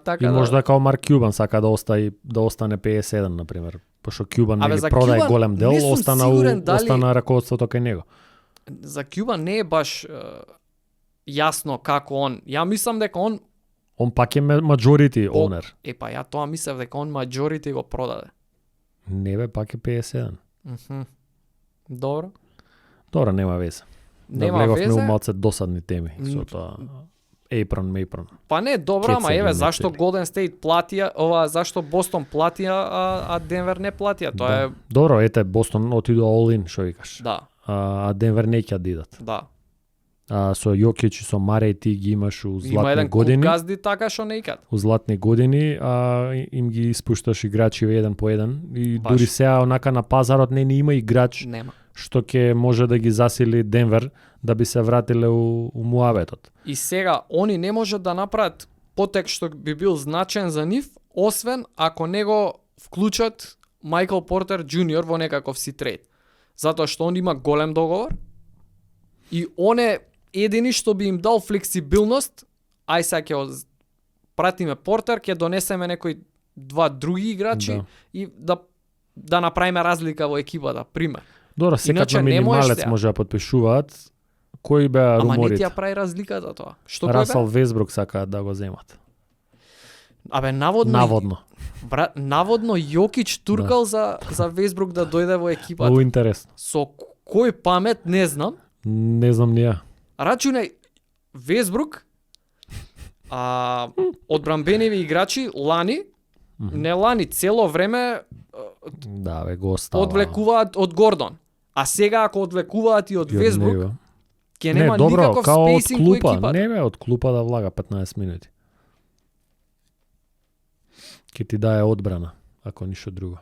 Така И можда као Марк Кјубан сака да остане 51 например. Пошто Кјубан не ги за продаде Кјубан голем дел, не сум сигурен дали- остана раководството кај него. За Кјуба не е баш јасно како он. Ја мислам дека он Он пак е majority owner. Па ја тоа мислев дека он majority го продаде. Не бе, пак е 51. Добро. Добро, нема везе. Нема влеговме везе. у малце досадни теми со тоа. Apron. Па не, добро, ама Кецели, еве зашто мецели. Golden State платија, зашто Бостон платија, а Денвер не платија. Тоа е Добро, ете Бостон отиду all in, што викаш. да, А Денвер неќе да идат. да. Со Јокич и со Марей ти ги имаш у Има златни еден години. клуб газди така што не икат. У златни години, им ги испушташ играчи еден по еден и Баш. дури сега онака на пазарот не има играч Нема. што ќе може да ги засили Денвер да би се вратиле у муабетот. И сега они не можат да направат потек што би бил значен за нив, освен ако него вклучат Майкл Портер Џуниор во некаков си трейд. Затоа што он има голем договор и он е едини што би им дал флексибилност. Ај сега ќе пратиме Портер, ќе донесеме некои два други играчи Да. и да направиме разлика во екипата, пример. Добро, секад Иначе на не можеш минималец сега. може да потпишуваат. Кои беа Ама не ти руморите? ја прави разликата тоа. Што кој Расел бе? Весбрук сакаат да го земат. Абе наводно наводно Јокич туркал за Весбрук да дојде во екипата. Многу интересно. Со кој памет не знам. Не знам ни ја. Рачунај Весбрук одбранбеневи играчи лани, не лани, цело време Да, бе, го остава. одвлекуваат од Гордон. А сега ако одвлекуваат и од И од Весбрук, него. ќе Не, нема добро, никаков као од спейсинг во клупа. екипата. Не бе, од клупа да влага 15 минути. Ке ти дае одбрана, ако ништо друго.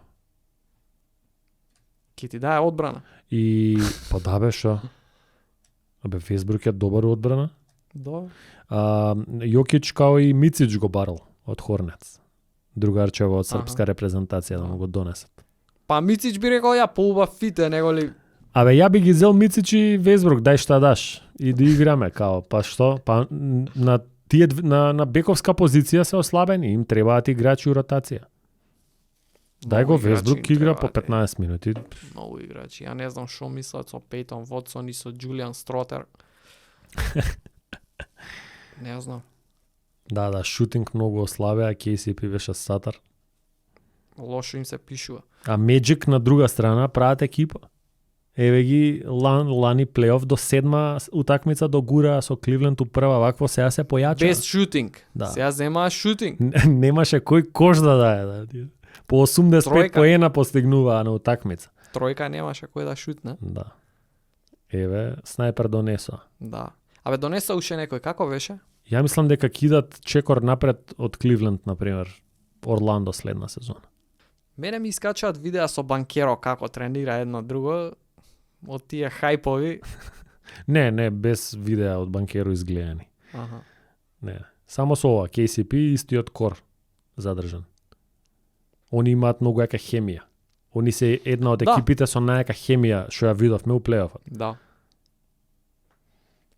Ќе ти дае одбрана. И па да бе, шо? Абе, Весбрук е добар у одбрана. Добро. Јокич као и Мицич го барал од Хорнец. Другарчево од српска репрезентација да му го донесат. Па Мицич би рекол ја поубав фите, него ли... Абе, ја би ги зел Мицич и Весбрук, дај шта даш. И да играме, као, па што? Па на тие на бековска позиција се ослабени, им требаат играчи у ротација. Дај го Весбрук игра по 15 минути. Многу играчи. Ја не знам што мислат со Пейтон Вотсон и со Џулијан Стротер. Не знам. Да, шутинг многу ослабеа, KCP беше сатар. Лошо им се пишува. А Меджик на друга страна прават екипа. Еве ги лани плейоф до 7 утакмица до гура со Кливленд у прва, вакво сега се појача. Без шутинг. Да. Сега земаа шутинг. Немаше кој кош да даде. Да. По 85 Тројка. поена постигнуваа на утакмица. Тројка немаше кој да шутне. Да. Еве, снайпер донесоа. Да. Абе донесо уште некој, како беше? Ја мислам дека кидат чекор напред од Кливленд, например, Орландо следна сезона. Мене ми искачаат видеа со Банкеро како тренира едно друго, од тие хајпови. Не, без видеа од Банкеро изгледани. Аха. Не, само со ова, KCP и истиот кор задржан. Они имаат многу јака хемија. Они се една од Да. екипите со најака хемија што ја видовме у плейофот. Да.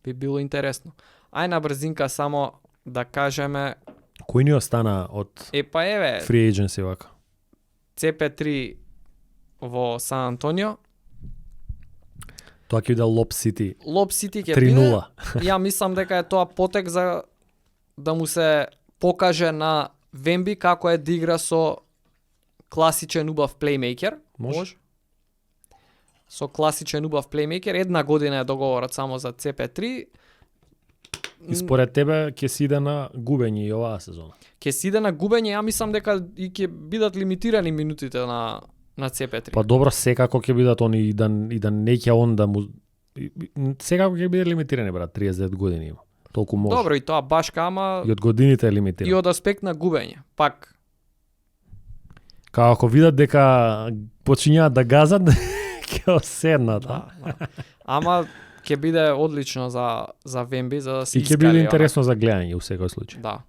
Би било интересно. Ај на брзинка само да кажеме, Кој ни остана од па еве, free agency вака? CP3 во Сан Антонио, Тоа ќе биде Лоб Сити Лоб Сити ќе 3-0. биде. Ја мислам дека е тоа потек за да му се покаже на Вемби како е да игра со класичен убав плеймејкер. Може. Со класичен убав плеймејкер, една година е договорот само за CP3. И според тебе ќе си иде на губење и оваа сезона. Ќе си иде на губење, ја мислам дека и ќе бидат лимитирани минутите на CP3. Па добро, секако ќе бидат они и да не ќе он да му секако ќе биде лимитирани, брат, 39 години има. Толку може. Добро, и тоа башка, ама И од годините е и лимитирано. од аспект на губење. Пак, Као ако видат дека почињаат да газат, ќе оседнат. да. Ама ќе биде одлично за Вемби за да се И ќе искали биде она. интересно за гледање у секој случај. Да.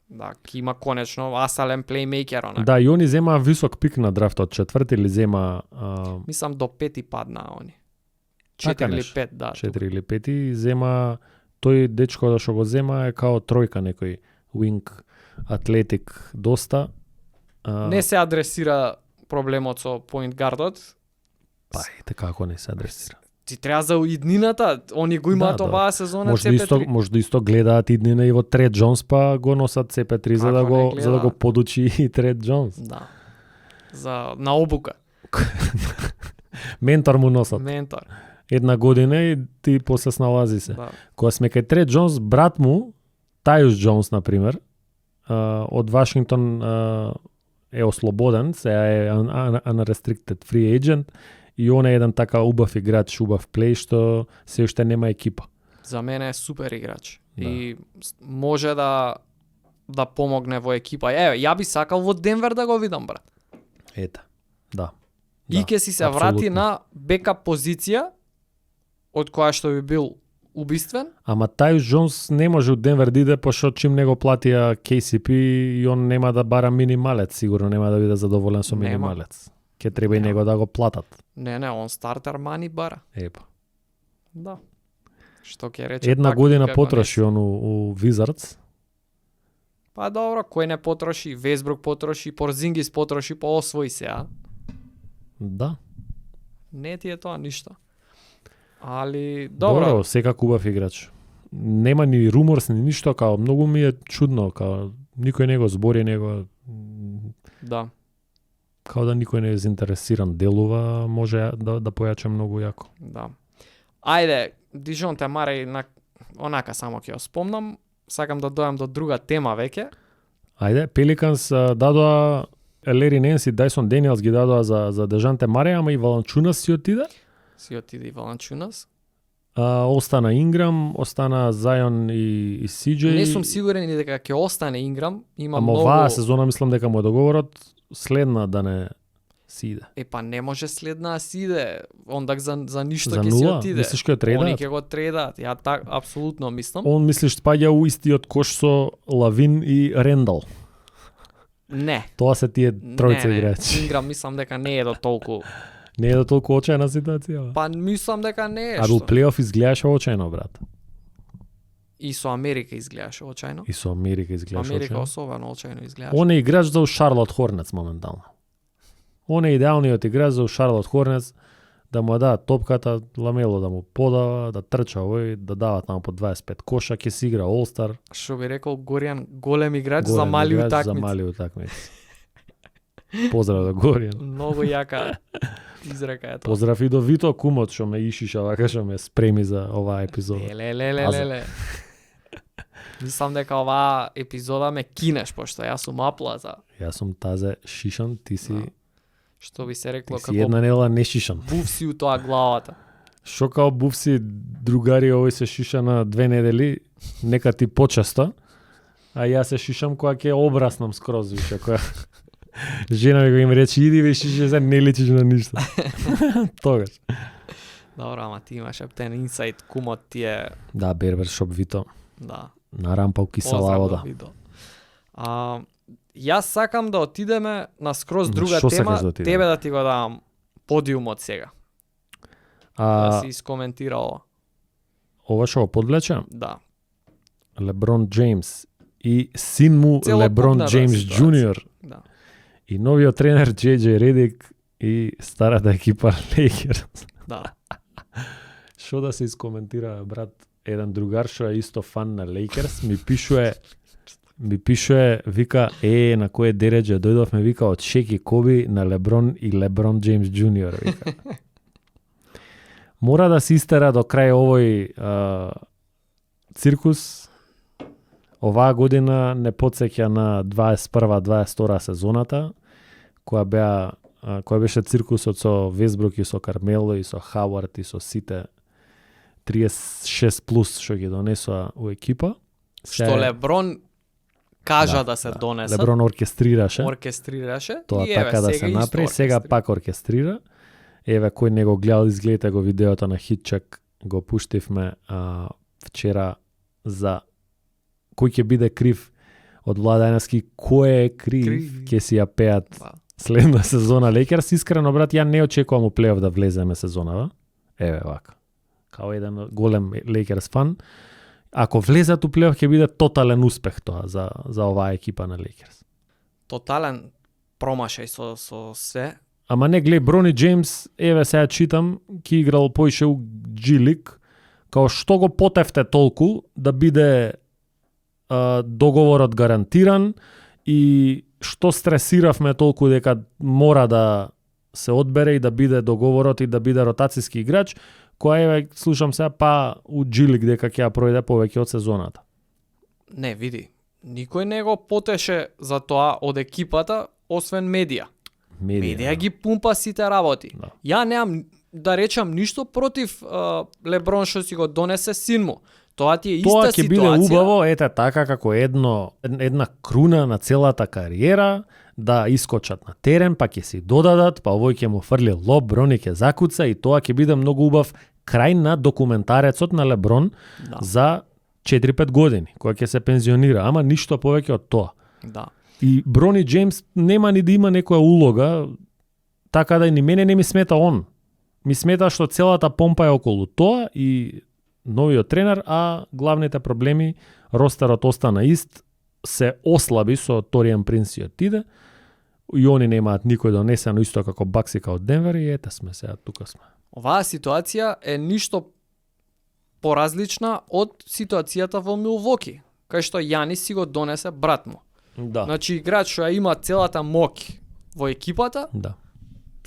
Да, ќе има конечно асален плеймејкер она. Да, и они земаа висок пик на драфтот, четврти или зема Мислам до 5 падна они. Така 4 или нешто. 5, да. 4 или 5 зема тој дечко што го зема е као тројка некој wing атлетик доста. Не се адресира проблемот со point guardот. Па ете како не се адресира. Ти треба за иднината, они го имаат Да, да. оваа сезона Може да исто гледаат иднина и во Трет Джонс, па го носат CP3 за Како не за да го гледаат? подучи и Трет Джонс. Да. На обука, Ментор му носат. ментор. Една година и ти после сналази се. Да. Кога сме кај Трет Джонс, брат му, Тајус Джонс, например, од Вашингтон е ослободен, сега е unrestricted free agent, и он е еден така убав играч, убав плей, што се уште нема екипа. За мене е супер играч. Да. И може да помогне во екипа. Ја би сакал во Денвер да го видам, брат. Ете, да. И ќе си се врати апсолутно. на бекап позиција од која што би бил убиствен. Ама Тајус Джонс не може од Денвер да иде, пошто чим него платија KCP и он нема да бара минималец, сигурно нема да биде задоволен со Нема. минималец. Ке треба и Нема. него да го платат. Не, он стартер мани бара. Епа. Да. Што ќе рече Една пак, година никако потроши не. он у Wizards. Па добро, кој не потроши, Весбрук потроши, Порзингис потроши, по освои се, а? Да. Не ти е тоа ништо. Али добро, Добро, секако убав играч. Нема ни руморс ни ништо, као многу ми е чудно, као никој не го збори него, да. као да никој не е заинтересиран, делува, може да појача многу јако. Да. Ајде, Дижон те маре на онака само ќе ја спомнам. Сакам да дојам до друга тема веќе. Ајде, Пеликанс дадоа Лери Ненс и Дайсон Даниелс ги дадоа за Дежанте Маре, ама и Валанчунас си отиде. Си отиде и Валанчунас. Остана Инграм, остана Зајон и CJ. Не сум сигурен и дека ќе остане Инграм. Има Ама многу... оваа сезона мислам дека му е договорот следна да не си иде. Па не може следна си иде. Ондак за ништо За ќе си нула? отиде. Мислиш ќе Они тредат? ќе го тредат. Ја так апсолутно мислам. Он мислиш спаѓа у истиот кош со Лавин и Рендал. Не. Тоа се тие тројца играчи. Инграм мислам дека не е до толку. Не е да толку очајна ситуација. Па мислам дека не е. А во плейоф изгледаше очајно, брат. И со Америка изгледаше очајно. И со Америка изгледаше Америка очајно. особено очајно изгледаше. Он е играч за Шарлот Хорнец моментално. Он е идеалниот играч за Шарлот Хорнец, да му дадат топката, Ламело да му подава, да трча овој, да дава таму по 25 коша, ќе си игра All-Star. Што би рекол Горијан, голем играч за Голем мали играч утакмици. За мали утакмици. Поздрав до Горијан. Многу јака изрека е тоа. Поздрав и до Вито кумот што ме ишиша вака што ме спреми за оваа епизода. Леле. Мислам дека оваа епизода ме кинеш, пошто јас сум аплаза. Јас сум тазе шишан, ти си Што би се рекло си една нела не шишан. був си у тоа главата. Шо као був си другари овој се шиша на 2 недели, нека ти почесто, а јас се шишам кога ќе обраснам скроз више, кога жена ми го им рече иди ве шише се не личиш на ништо. Тогаш. Добро, ама ти имаш ептен инсайт, кумот ти е, Да, Бербер Шоп Вито. да. Нарампал кисела Поздрав вода. до Видо. Јас сакам да отидеме на скроз друга Шо тема, сакаш да отидеме? тебе да ти го давам подиумот сега. Да си искоментира ова. Ова што го подвлече? Да. Леброн Джеймс и син му Целокупната Леброн Джеймс ситуација. Джуниор Да. и новиот тренер JJ Редик и старата екипа Лейкерс. Да. Што да се искоментира, брат? Еден другар што е исто фан на Лейкерс ми пишува, вика, на кое дереđe дојдовме, вика, од Шеки Коби на Леброн и Леброн Джеймс Джуниор, вика. Мора да се истера до крај овој циркус. Оваа година не потсеќа на 21-22 сезоната, која беше циркусот со Весбрук и со Кармело и со Хауард и со сите 36 плюс што ги донесоа у екипа. Што Леброн кажа да се донесат. Леброн оркестрираше. и Тоа еве, така да сега се исто направи, сега оркестрира. пак оркестрира. Еве, кој не го гледал, изгледате го видеото на Хитчак, го пуштивме вчера за кој ќе биде крив од Владајновски, кој е крив, ќе си ја пеат следна сезона Лейкерс. Искрено, брат, ја не очекувам у плейоф да влеземе сезонава. Еве вака. Као еден голем Лейкерс фан. Ако влезат у плейоф ќе биде тотален успех тоа за оваа екипа на Лейкерс. Тотален промашај со се. Ама не, глеј, Брони Джеймс, еве сега читам, ки играл поише у G-League, као што го потевте толку да биде договорот гарантиран и што стресиравме толку дека мора да се одбере и да биде договорот и да биде ротацијски играч, која еве слушам сега па у G-League дека ќе ја пројде повеќе од сезоната. Не, види, никој не го потеше за тоа од екипата, освен медија. Медија ги пумпа сите работи. Да. Ја немам да речам ништо против Леброн што си го донесе син му. Тоа ти е иста Тоа ситуација. ќе биде убаво, ете така како една круна на целата кариера, да искочат на терен, па ќе си додадат, па овој ќе му фрли лоб, Брони ќе закуца и тоа ќе биде многу убав крај на документарецот на Леброн за 4-5 години, која ќе се пензионира, ама ништо повеќе од тоа. Да. И Брони Джеймс нема ни да има некоја улога, така да и ни мене не ми смета он. Ми смета што целата помпа е околу тоа и новиот тренер, а главните проблеми, ростерот остана ист, се ослаби со Ториан Принс и отиде, и они немаат никој донесено исто како Баксика од Денвер и ете сме сега, тука сме. Оваа ситуација е ништо поразлична од ситуацијата во Милвоки, кај што Јанис си го донесе брат му. Да. Значи играч што ја има целата моќ во екипата, Да.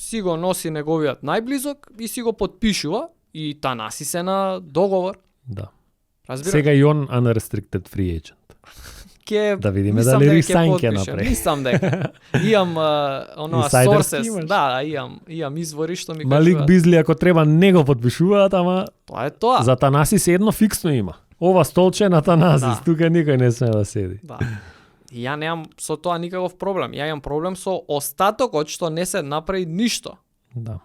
си го носи неговиот најблизок и си го потпишува и Танаси се на договор. Да. Разбираш? Сега и он unrestricted free agent. Да видиме мислам дали дека ќе ресайн ќе потпише. направи. Мислам дека. Имам оноа Инсайдерски sources. имаш? Да, имам извори што ми Малик кажуваат. Бизли ако треба не го потпишуваат, ама Тоа е тоа. за Танасис едно фиксно има. Ова столче е на Танасис, Да. тука никој не сме да седи. Да. Ја немам со тоа никаков проблем. Ја имам проблем со остатокот што не се направи ништо. Да.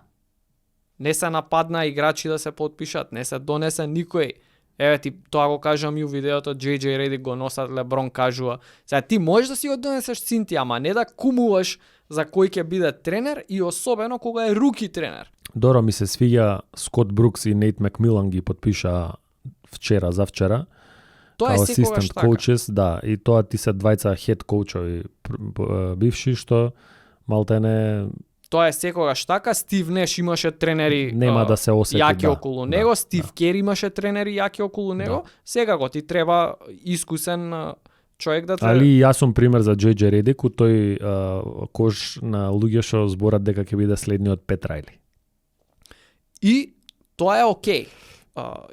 Не се нападна играчи да се потпишат, не се донесе никој. Еве ти тоа го кажам и у видеото, JJ Redick го носат, Леброн кажува. Сега ти можеш да си го донесеш Цинти, ама не да кумуваш за кој ќе биде тренер и особено кога е руки тренер. Доро ми се свиѓа Скот Брукс и Нейт Макмилан ги потпиша завчера. Тоа е као секогаш assistant така. coaches, да, и тоа ти се двајца head коучови бивши што малтене Тоа е секогаш така. Стив Неш имаше тренери нема да се осети. јаки да, околу да, него, Стив Кер имаше тренери јаки околу него. Секако ти треба искусен човек да те... Али јас сум пример за JJ Redick, тој кош на луѓе што зборат дека ќе биде следниот Пет Рајли. И тоа е окей.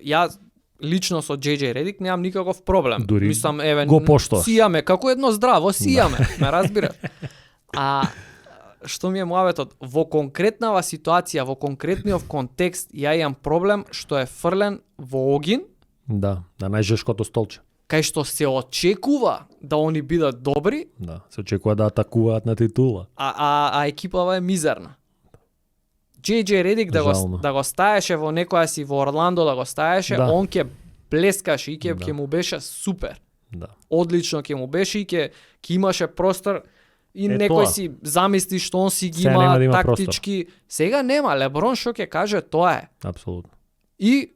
Јас лично со JJ Redick немам никаков проблем. Дури Мислам, еве, го поштоаш. сијаме, како едно здраво, сијаме, ме разбираш. А што ми е муаветот, во конкретнава ситуација, во конкретниот контекст, ја имам проблем што е фрлен во огин, Да, на најжешкото столче. кај што се очекува да они бидат добри, Да, се очекува да атакуваат на титула. а екипава е мизерна. JJ Redick Жално. да го стаеше во некоја си во Орландо да го стаеше, Да. он ќе блескаше и ќе Да. ќе му беше супер. Да. Одлично ќе му беше и ќе имаше простор и Е, некој тоа. си замисли што он си ги Сега има нема да има тактички. Сега нема, Леброн што ќе каже тоа е. Апсолутно. И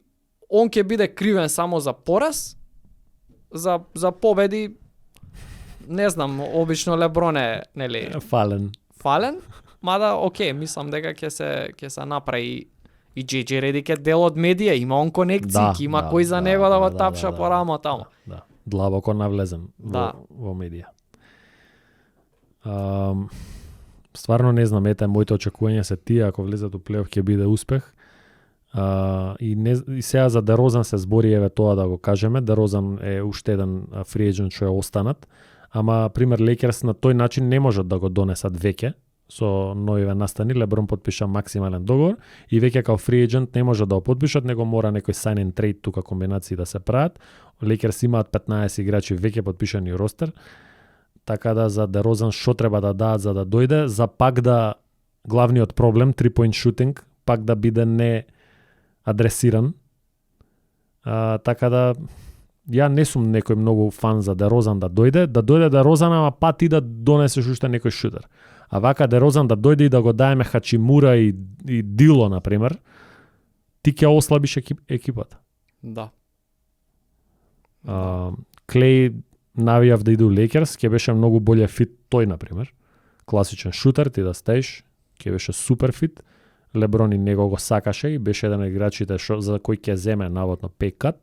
он ќе биде кривен само за пораз, за победи. Не знам, обично Леброн е, нели, Фален. фален, мада окей, мислам дека ќе се направи и JJ Redick е дел од медија, има он конекции, има кој за него да го тапша по рамо тамо. Да. Длабоко навлезем Да. во медија. Стварно не знам, ете, моите очекувања се тие, ако влезат у плейоф ќе биде успех. И сега за Дерозан се збори, еве тоа да го кажеме, Дерозан е уште еден фри ејджент што е останат, ама пример Лейкерс на тој начин не можат да го донесат веќе со новиве настани. Леброн потпиша максимален договор и веќе као фри ејджент не може да го потпишат, него мора некој sign and trade тука комбинации да се прават. Лейкерс имаат 15 играчи веќе потпишани ростер. Така да за Дерозан што треба да дадат за да дојде, за пак да главниот проблем 3-point shooting пак да биде не адресиран. Така да ја не сум некој многу фан за Дерозан да дојде Дерозан, ама па ти да донесеш уште некој шутер. А вака Дерозан да дојде и да го даеме Хачимура и Дило, например, ти ќе ослабиш екипата. Да. Клей навијав да иде у Лейкерс, ќе беше многу боле фит тој, например. Класичен шутер, ти да стаиш, ќе беше супер фит. Леброн и него го сакаше и беше еден од играчите за кој ќе земе наводно pay cut.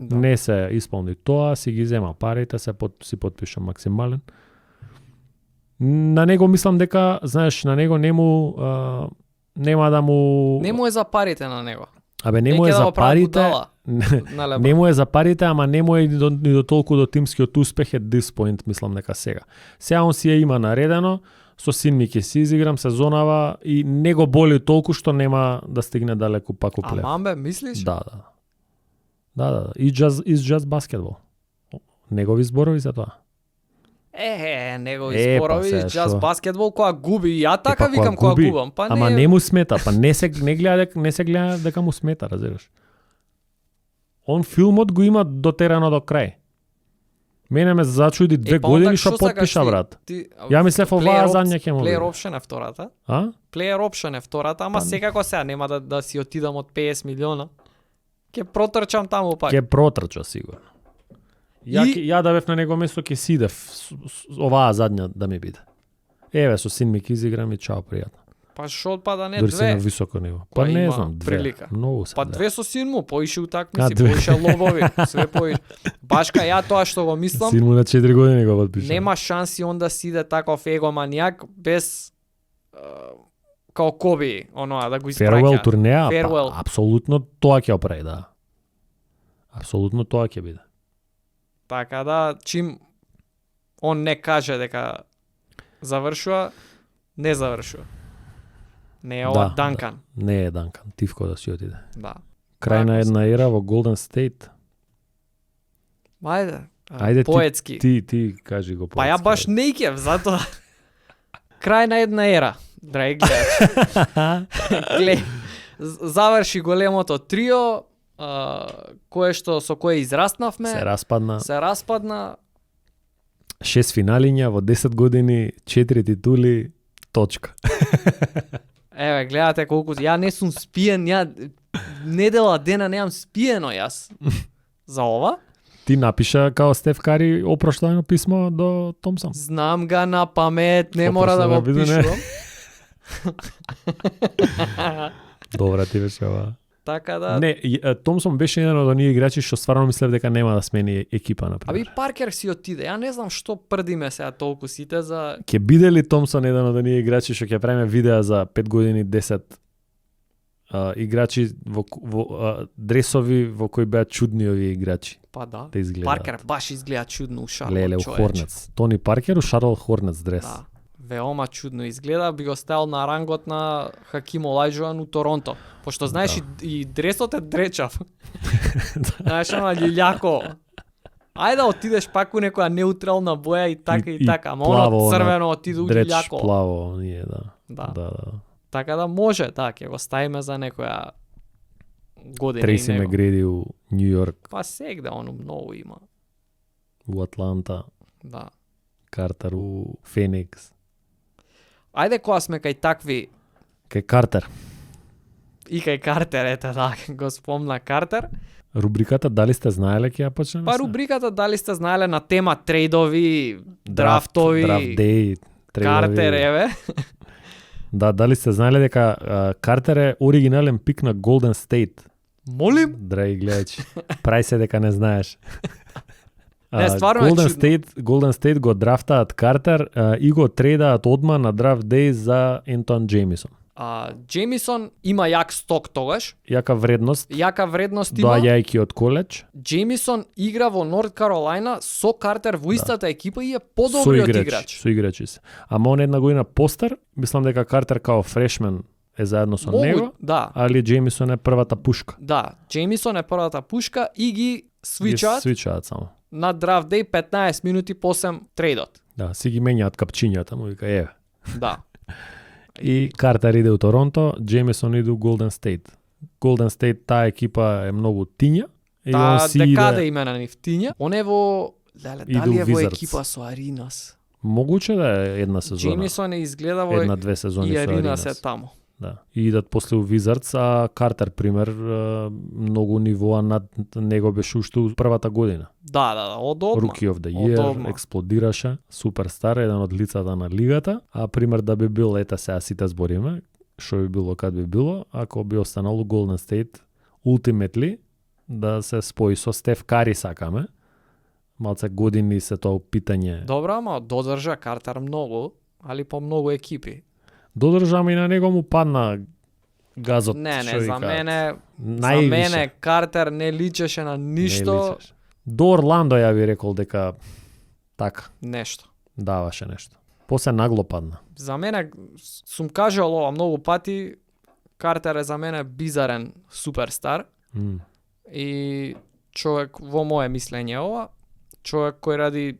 Да. Не се исполни тоа, си ги зема парите, си потпиша максимален. На него мислам дека, знаеш, на него нема да му... Не му е за парите на него. Абе, не му е Неќе да за го прави парите, будала на Леброн. не му е за парите, ама не му е ни до толку до тимскиот успех at this point, мислам дека сега. Сега он си ја има наредено, со син ми ќе си изиграм сезонава и не го боли толку што нема да стигне далеку пак у плей. Амамбе, мислиш? Да. It's just basketball. Негови зборови за тоа. Негови зборови, па, джаз шо? баскетбол која губи, ја така Па, викам кога која губи, губам, па Ама не му смета, па не се гледа дека му смета, разбираш. Он филмот го има дотерано до крај. Мене ме зачуди 2 години што потпиша, брат. Ја мислев оваа задња ќе му Player биде. option е втората. А? Player option е втората, ама Па, секако сега нема да си отидам од 50 милиона. Ќе протрчам таму пак. Ќе протрча сигурно. Ја да бев на него место ќе сидев оваа задња да ми биде. Еве со син ми ќе изиграм и чао, пријатно. Па шо отпада не Дури си на две? високо ниво. Која Па не има знам, 2. прилика. Многу се. Па да. две со син му, поише А, утакмици, две. поише лобови, све поише. Башка ја тоа што го мислам, Син му на 4 години го потпиша. нема шанси он да си иде таков егоманијак без као Коби, оноа да го испраќа. Farewell турнеја, Farewell. па апсолутно тоа ќе оправи, да. Апсолутно тоа ќе биде. Така да, чим он не каже дека завршува, не завршува. Не е ова Данкан. Не е Данкан, Тивко да си отиде. Да. Крај на Така една ера во Golden State. Ајде, Ајде поетски. ти кажи го поетски. Па ја баш не икев, затоа. Крај на една ера, драги гледач. Гле, заврши големото трио, кое што со кое израснавме. Се распадна. 6 финалиња во 10 години, 4 титули, точка. Еве, гледате колку ја не сум спиен, ја недела дена немам спиено јас. За ова? Ти напиша као Стеф Кари опроштено писмо до Томсон. Знам ga на памет, не мора да го пишувам. Добра ти беше ова. Така да. Не, Томсон беше еден од оние играчи што стварно мислев дека нема да смени екипа на пример. Аби Паркер си отиде. Ја не знам што прдиме сега толку сите за Ќе биде ли Томсон еден од оние играчи што ќе правиме видеа за 5 години 10 играчи во дресови во кои беа чудни овие играчи? Па да. Да изгледаат. Паркер баш изгледа чудно у Шарлот. Леле, у Хорнец. Тони Паркер у Шарлот Хорнец дрес. Да. Веома чудно изгледа, би го ставил на рангот на Хаким Олајџоан у Торонто. Пошто знаеш и дресот е дречав. Знаеш, ама љако. Ајде да отидеш пак у некоја неутрална боја и така, ама оно црвено отиде у дреч љако. плаво, ние Да. Така да може, ќе го ставиме за некоја година. Трейси Мегреди у Нью Йорк. Па сегде оно многу има. У Атланта. Да. Картер у Феникс. Ајде кога сме кај такви Кај Картер. и кај Картер, ете да, го спомна Картер. Рубриката дали сте знаеле ќе ја почнеме? Па рубриката дали сте знаеле на тема трейдови, драфтови, драфт дей, Картер еве. Да, дали сте знаеле дека Картер е оригинален пик на Golden State? Молим? Драги гледачи, прај се дека не знаеш. Не, стварно е чудно. Golden State го драфтаат Картер и го трейдаат одма на драфт дей за Ентон Джеймисон. Джеймисон има јак сток тогаш. Јака вредност има. Доаѓајќи од коледж. Джеймисон игра во Норт Каролајна со Картер во истата екипа и е подобриот играч. Со играчи се. Ама он една година постар, мислам дека Картер као фрешмен е заедно со него, да. Али Джеймисон е првата пушка. Да, Джеймисон е првата пушка и ги свичаат само. На драфт дей 15 минути после трейдот. Да, си ги менјаат капчињата, му вика еве. Да. И Картер иде у Торонто, Джеймисон иде у Голден Стейт. Голден Стейт таа екипа е многу тиња. Декаде имена нив тиња. Он е во дали е во екипа со Аринас. Могуче да е една сезона. Джеймисон е изгледа во една-две сезони и со Аринас е таму. Да. И идат после у Визардс, а Картер пример многу нивоа над него беше уште у првата година. Да, одобно. Rookie of the Year, експлодираше, суперстар, еден од лицата на лигата, а пример да би бил, ета сега сите збориме, што би било, кад би било, ако би останал у Golden State, ultimately, да се спои со Стеф Кари сакаме, малце години се тоа питање. Добро, ама додржа Картер многу, али по многу екипи. Додржам и на него му падна газот. Не, за мене Картер не личеше на ништо. До Орландо ја би рекол дека така. Нешто. Даваше нешто. После нагло падна. За мене, сум кажал ова многу пати, Картер е за мене бизарен суперстар. И човек, во мое мислење ова, човек кој ради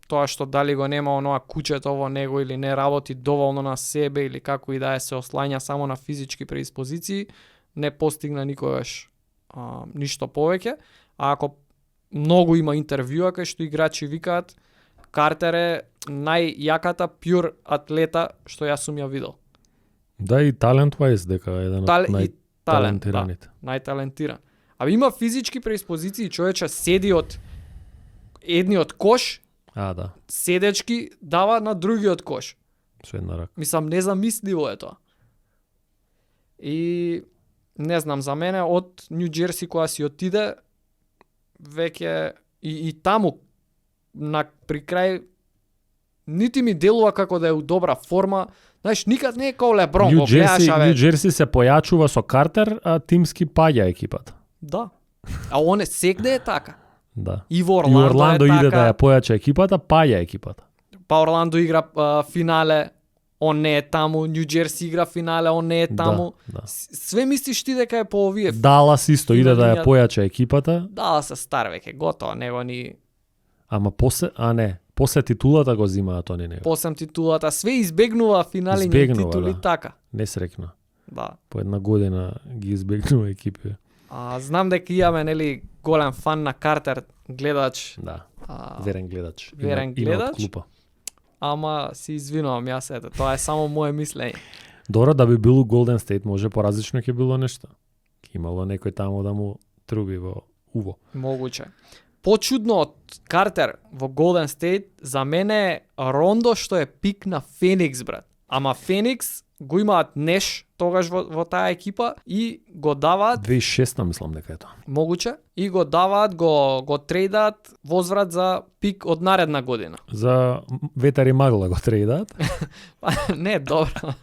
тоа што дали го нема оноа кучето во него или не работи доволно на себе или како и да е се ослања само на физички предиспозиции, не постигна никогаш ништо повеќе. А ако многу има интервјуа кај што играчи викаат, Картер е најјаката пјур атлета што јас сум ја видел. Да, и талент-wise дека е еден од најталентираните. Најталентиран. А има физички предиспозиции, човече седи од едниот кош, да. Седечки дава на другиот кош. Со една рака. Мислам, незамисливо е тоа. И не знам, за мене од Нью Џерси кога си отиде, веќе и таму при крај нити ми делува како да е у добра форма. Знаеш, никад не е као Леброн. Нью Џерси се појачува со Картер, а тимски паѓа екипата. Да. А он сегде е така. Да. И во Орландо е иде така. да ја појача екипата, паѓа екипата. Па Орландо игра финале, он не е таму, Нью Џерси игра финале, он не е таму. Да. Све мислиш ти дека е по овие. Далас исто иде да ја појача екипата. Далас е стар веќе, готово, него ни Ама после титулата го зимаат они него. Посем титулата, све избегнува финални Избегнува, титули да. така. Несреќно. Да. По една година ги избегнува екипи. Знам дека имаме нели голем фан на Картер, гледач. Да. А, Верен гледач. верен Има од гледач. клупа. ама се извинувам јас, ете, тоа е само мое мислење. Добро, да би било Golden State, може поразлично ќе било нешто. Ќе имало некој таму да му труби во уво. Могуче. Почудно од Картер во Golden State за мене е Рондо што е пик на Феникс, брат. Ама Феникс го имаат Неш тогаш во таа екипа и го даваат 2006 мислам дека е тоа. могуче и го даваат, го трейдаат возврат за пик од наредна година. За ветер и магла го трейдаат. Не, добро.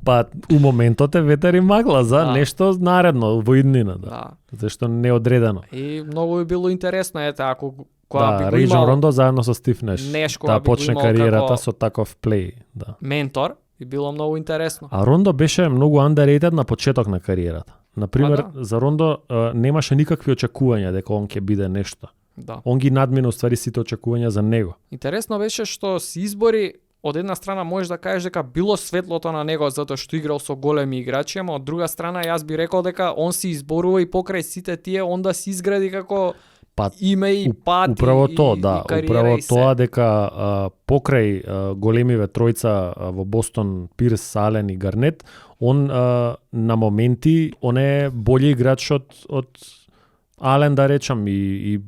Па у моментот е ветер и магла за Да. нешто наредно во иднина, да. Да. Зашто не е одредено. И многу би било интересно, ете, ако кога Да, би го Рейджон имал Рондо заедно со Стив Неш. Неш, кога да би го почне имал кариерата како со таков плей, да. ментор, би било многу интересно. А Рондо беше многу underrated на почеток на кариерата. Например, Па за Рондо немаше никакви очекувања дека он ќе биде нешто. Да. Он ги надмина уствари сите очекувања за него. Интересно беше што се избори, од една страна можеш да кажеш дека било светлото на него затоа што играл со големи играчи, ама од друга страна јас би рекол дека он се изборува и покрај сите тие он да се изгради како Па име и пат управо и, тоа, и, да, и кариера управо и се. тоа дека покрај големиве тројца во Бостон, Пирс, Ален и Гарнет, он на моменти он е бољи играч од Ален, да речам, и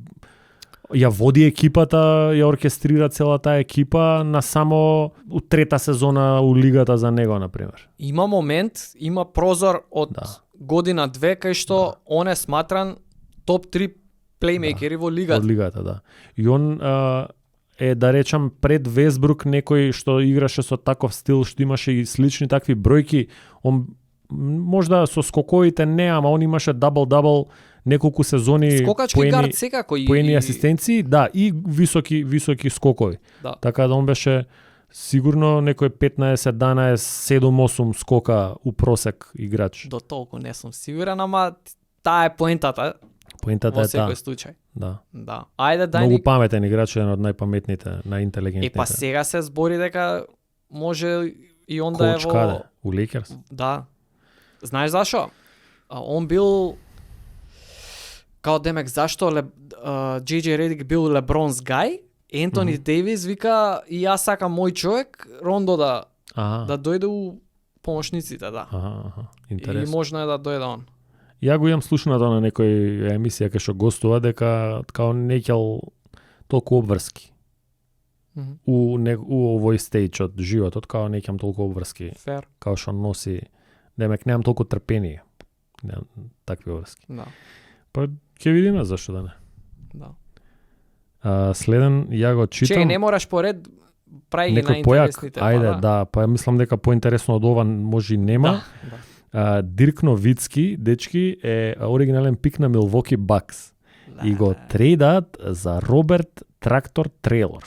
ја води екипата, ја оркестрира целата екипа на само у трета сезона у лигата за него, например. Има момент, има прозор од Да. година-две кај што он е сматран топ 3 плеймейкери во Од лигата. лигата, да. И он е, да речам, пред Весбрук некој што играше со таков стил, што имаше и слични такви бројки, он можда со скоковите не, ама он имаше дабл-дабл неколку сезони, Скокачки гард секако и поени асистенции, да, и високи скокови. Да. Така да он беше сигурно некој 15, 11, 7-8 скока у просек играч. До толку не сум сигурен, ама таа е поентата Поентата во е таа. секој случај. Да. Да. Ајде дај Многу ни... паметен играч, еден од најпаметните, најинтелигентните. Па сега се збори дека може и он да е Коуч во... каде? У Лейкерс? Да. Знаеш зашо? Он бил као демек зашто JJ Redick бил Лебронс гај, Ентони Дейвис вика и јас сакам мој човек Рондо да дојде у помошниците, да. И Интересно. можно е да дојде он. Ја го имам слушнато на некој емисија кај што гостува дека као не ќел толку обврски. У овој стејч од животот, као не ќам толку обврски, Фер. као што носи, демек немам толку трпение. Немам такви обврски. Да. Па ќе видиме зашто да не. Да. Следен ја го читам. Чеј, не мораш поред, прави ги некој појак, најинтересните. ајде, да, па мислам дека поинтересно од ова може и нема. Да. Дирк Новицки, дечки, е оригинален пик на Милвоки Бакс. И го трейдаат за Роберт Трактор Трейлор.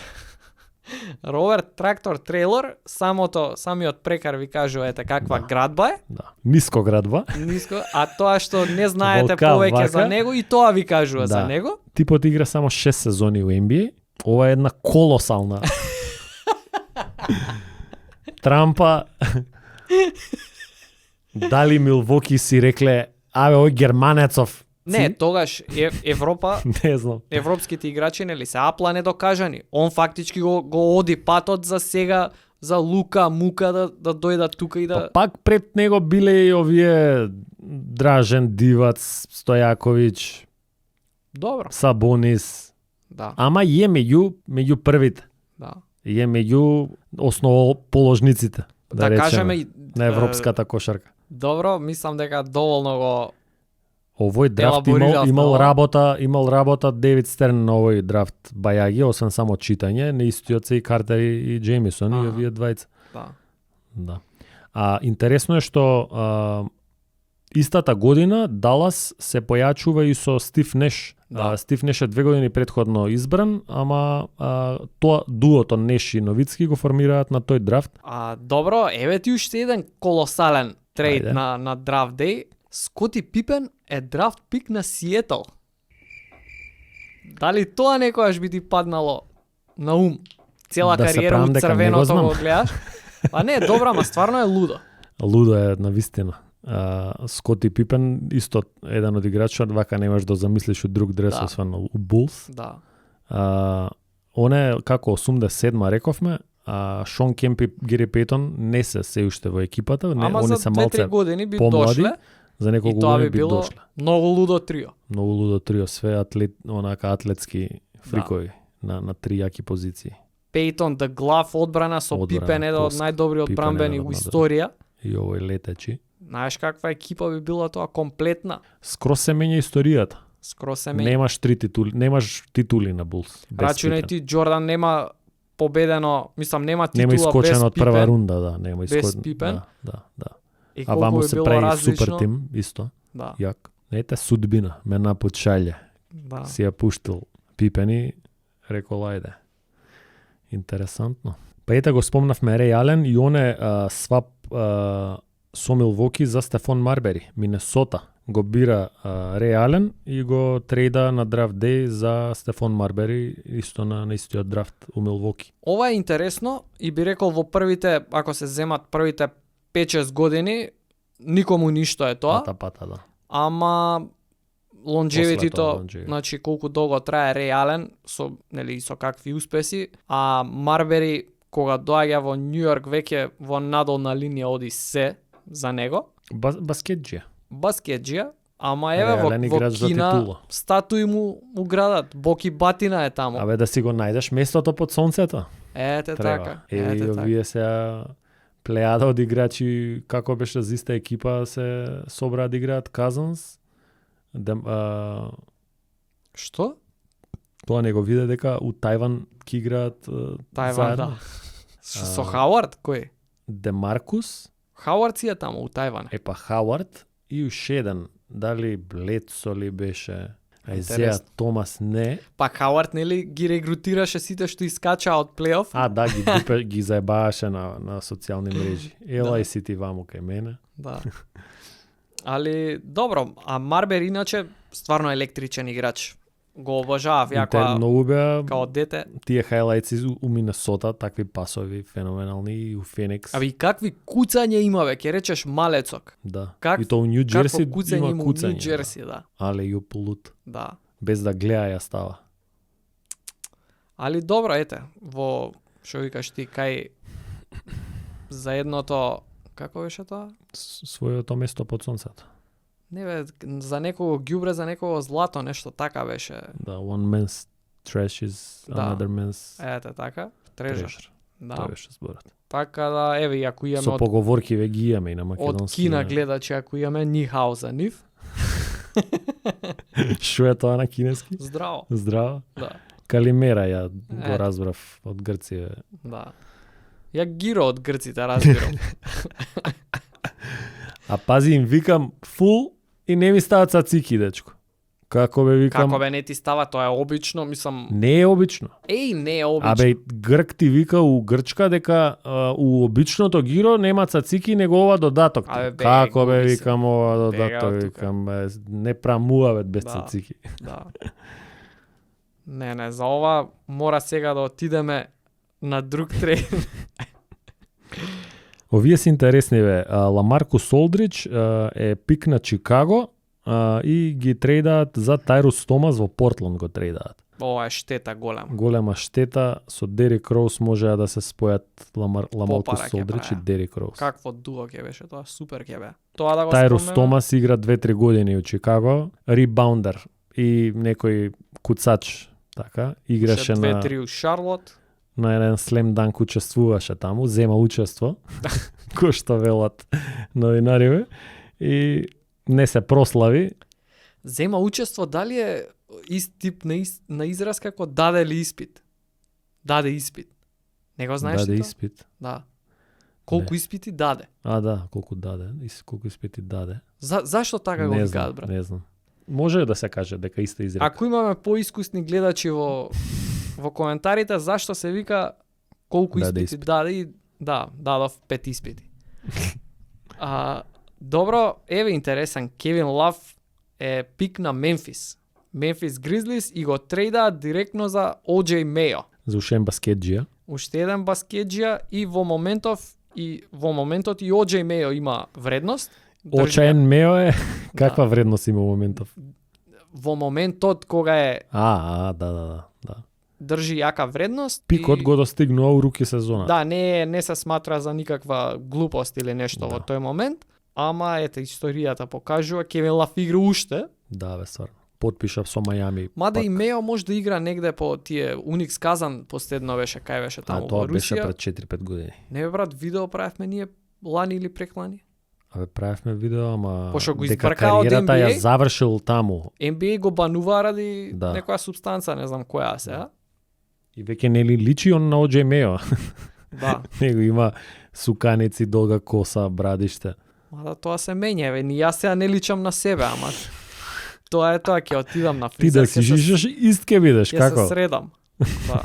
Роберт Трактор Трейлор, самиот прекар ви кажува ете каква градба е, Да. Ниско градба. ниско, а тоа што не знаете Волка, повеќе вака. за него и тоа ви кажува за Да. него. Типот игра само 6 сезони у NBA. Ова е една колосална трампа. Дали Милвоки си рекле, аве ој германецов. Не, тогаш Европа, Не знам. европските играчи нели се апла недокажани. Он фактички го оди патот за сега за Лука, Мука да дојдат тука и да Па пак пред него биле и овие Дражен Дивац, Стојаковиќ, Добро. Сабонис. Да, Ама е меѓу првите. да. Е меѓу основоположниците, Да речеме, кажеме и на европската кошарка. добро, мислам дека доволно го Овој драфт елаборирав имал работа Девид Стерн на овој драфт бајаги, освен само читање, на истиот се и Картер и Джеймисон и овие двајца. да. Да. Интересно е што истата година Далас се појачува и со Стив Неш. Да. Стив Неш е 2 години претходно избран, ама тоа дуото Неш и Новицки го формираат на тој драфт. Добро, еве ти уште еден колосален трейд Ајде. на драфт дей. Скоти Пипен е драфт пик на Сиетл. Дали тоа некојаш би ти паднало на ум. Цела Да се кариера правам од дека не го црвеното знам. го гледаш. А не, добра, ма стварно е лудо. Лудо е на вистина. Скоти Пипен исто еден од играчот, вака немаш да замислиш од друг дрес Да. освен у Булс. Да. Оне како 87-ма рековме, Шон Кемп и Гери Пейтон не се уште во екипата, не, Ама они за се 2-3 малце години би помлади, дошле за и неколку тоа години би би било дошле. многу лудо трио. Многу лудо трио, све атлетски фрикови на три јаки позиции. Пейтон да глав одбрана со Одбрана, Пипен еден од пост. најдобри Пипен одбранбени еден од во најдобри. историја. И овој летечи. Знаеш каква екипа би била тоа комплетна? Скрос се менја историјата. Скрос се менја. Немаш три титули, немаш титули на Булс. без Рачунај Пипен. ти Џордан нема победено, мислам нема Нема титула без искочен од прва Пипен. рунда, да, нема Без искочен. Пипен. Да. И А колку ваму би се било прави различно. супер тим, исто, Да, јак. Ете судбина, ме напочале. да. Си ја пуштил Пипени, рекол ајде. Интересантно. Па ете го спомнавме Реј Ален и оне свап со Милвоки за Стефон Марбери, Минесота. Го бира Реј Ален и го трейда на драфт дей за Стефон Марбери, исто на истиот драфт у Милвоки. Ова е интересно и би рекол во првите, ако се земат првите 5-6 години, никому ништо е тоа, Пата, да. ама После тоа, лонжевитито, longevity. значи колку долго трае Реј Ален со нели со какви успеси, а Марбери кога доаѓа во Њу Јорк веќе во надолна линија оди се за него. Баскетџија. Баскетџија, ама еве Реален во играч за Кина титула. статуи му градат, Боки Батина е таму. Абе да си го најдеш местото под сонцето. Ете така, Треба. ете така. Овие се плејада од играчи, како беше за иста екипа, се собраа да играат Казанс. Што? Тоа не го виде дека у Тајван ки играат Тајван, заедно. да. Со Хауард, кој? Демаркус, Хауард си е таму у Тајван. епа Хауард и уште еден, дали Блецо ли беше, Ајзеа Интересно. Томас не. Па Хауард нели ги регрутираше сите што искачаа од плейоф? Да, ги заебаваше на социјални мрежи. Ела и си ти ваму кај мене. Да. Али добро, а Марбер иначе стварно електричен играч. Го обожавав ја Многу беа као дете. тие хайлајтси у Минесота, такви пасови феноменални и у Феникс. Аби какви куцање има бе, ќе речеш малецок. Да. Как- И то у Њу Џерси Какво куцање има има у куцање. Њу Џерси, да. Але и полут. Да. Без да гледа ја става. Али добро, ете, во што викаш ти кај за едното, како беше тоа? Својото место под сонцето. Не бе, за некого ѓубре, за некого злато, нешто така беше. Да, one man's trash is Да. another man's Ете така, трежа. treasure. Да. Тоа беше зборот. Така да, еве, и ако имаме Со поговорки ве ги имаме и на од македонски. Кина име. гледачи, ако имаме нихао за нив, Шо е тоа на кинески? здраво. Здраво. Да, Калимера ја го Е. разбрав од Грција. да. Ја гиро од грците, разбирам. А пази им викам фул и не ми стават цацики, дечко. Како бе викам? Како бе не ти става, тоа е обично, мислам, Не е обично. не е обично. Абе, грк ти вика у Грчка дека у обичното гиро нема цацики, него ова додаток. ти. Абе, бега, Како бе губи се. викам ова Бега додаток, од тука. викам не прамувавет без Да. цацики. Да. Не, за ова мора сега да отидеме на друг трен. Овие се интересни бе. Ламаркус Олдрич е пик на Чикаго и ги трейдаат за Тайрус Томас во Портланд го трейдаат. Ова е штета голема. Голема штета со Дерик Роуз можеа да се спојат Ламаркус ќе Олдрич и правеа. Дерик Роуз. Какво дуо ќе беше тоа, супер ќе бе. Тоа да го Тайрус спомнеме. Томас игра 2-3 години у Чикаго, ребаундер и некој куцач, така, играше на 2-3 у Шарлот. на еден слем данк учествуваше таму, зема учество, кој што велат новинариве, и не се прослави. Зема учество, дали е ист тип на израз како даде ли испит? Даде испит. Не го знаеш Даде ли тоа? испит. Да. Колку Не. испити даде? Да, колку даде, колку испити даде. Зашто така го Не викаат, знам, брат? не знам. Може да се каже дека иста изрека. Ако имаме поискусни гледачи во коментарите, зашто се вика колку Даде испити испит. даде и да, дадов 5 испити. Добро, еве интересен, Кевин Лав е пик на Мемфис. Мемфис Гризлис и го трейдаат директно за OJ Мејо. За уште еден баскетџија. Уште еден баскетџија и во моментот и OJ Mayo има вредност. Очаен Мео е каква вредност има во моментов? Во моментот кога е Да. држи јака вредност. Пикот го достигнува у руки сезона. Да, не се сматра за никаква глупост или нешто во тој момент, ама ете историјата покажува Кевин Лав игра уште. Да, бе, стварно. Потпиша со Мајами. Мада и Мео може да игра негде по тие Уникс Казан последно беше, кај беше таму во тоа беше Русија. пред 4-5 години. Не бе брат, видео правевме ние лани или преклани. Абе, правевме видео, ама Пошто го дека избркаа од кариерата ја NBA? завршил таму. NBA го банува ради Да. некоја супстанца, не знам која се, а? И веќе нели личи он на OJ Мео. Да. Него има суканици, долга коса, брадиште. Мада тоа се менја, ве, ни јас сега не личам на себе, ама тоа е тоа, ќе отидам на Ти фризер, да си жишеш, ист ке бидеш, ќе како? се средам. Да.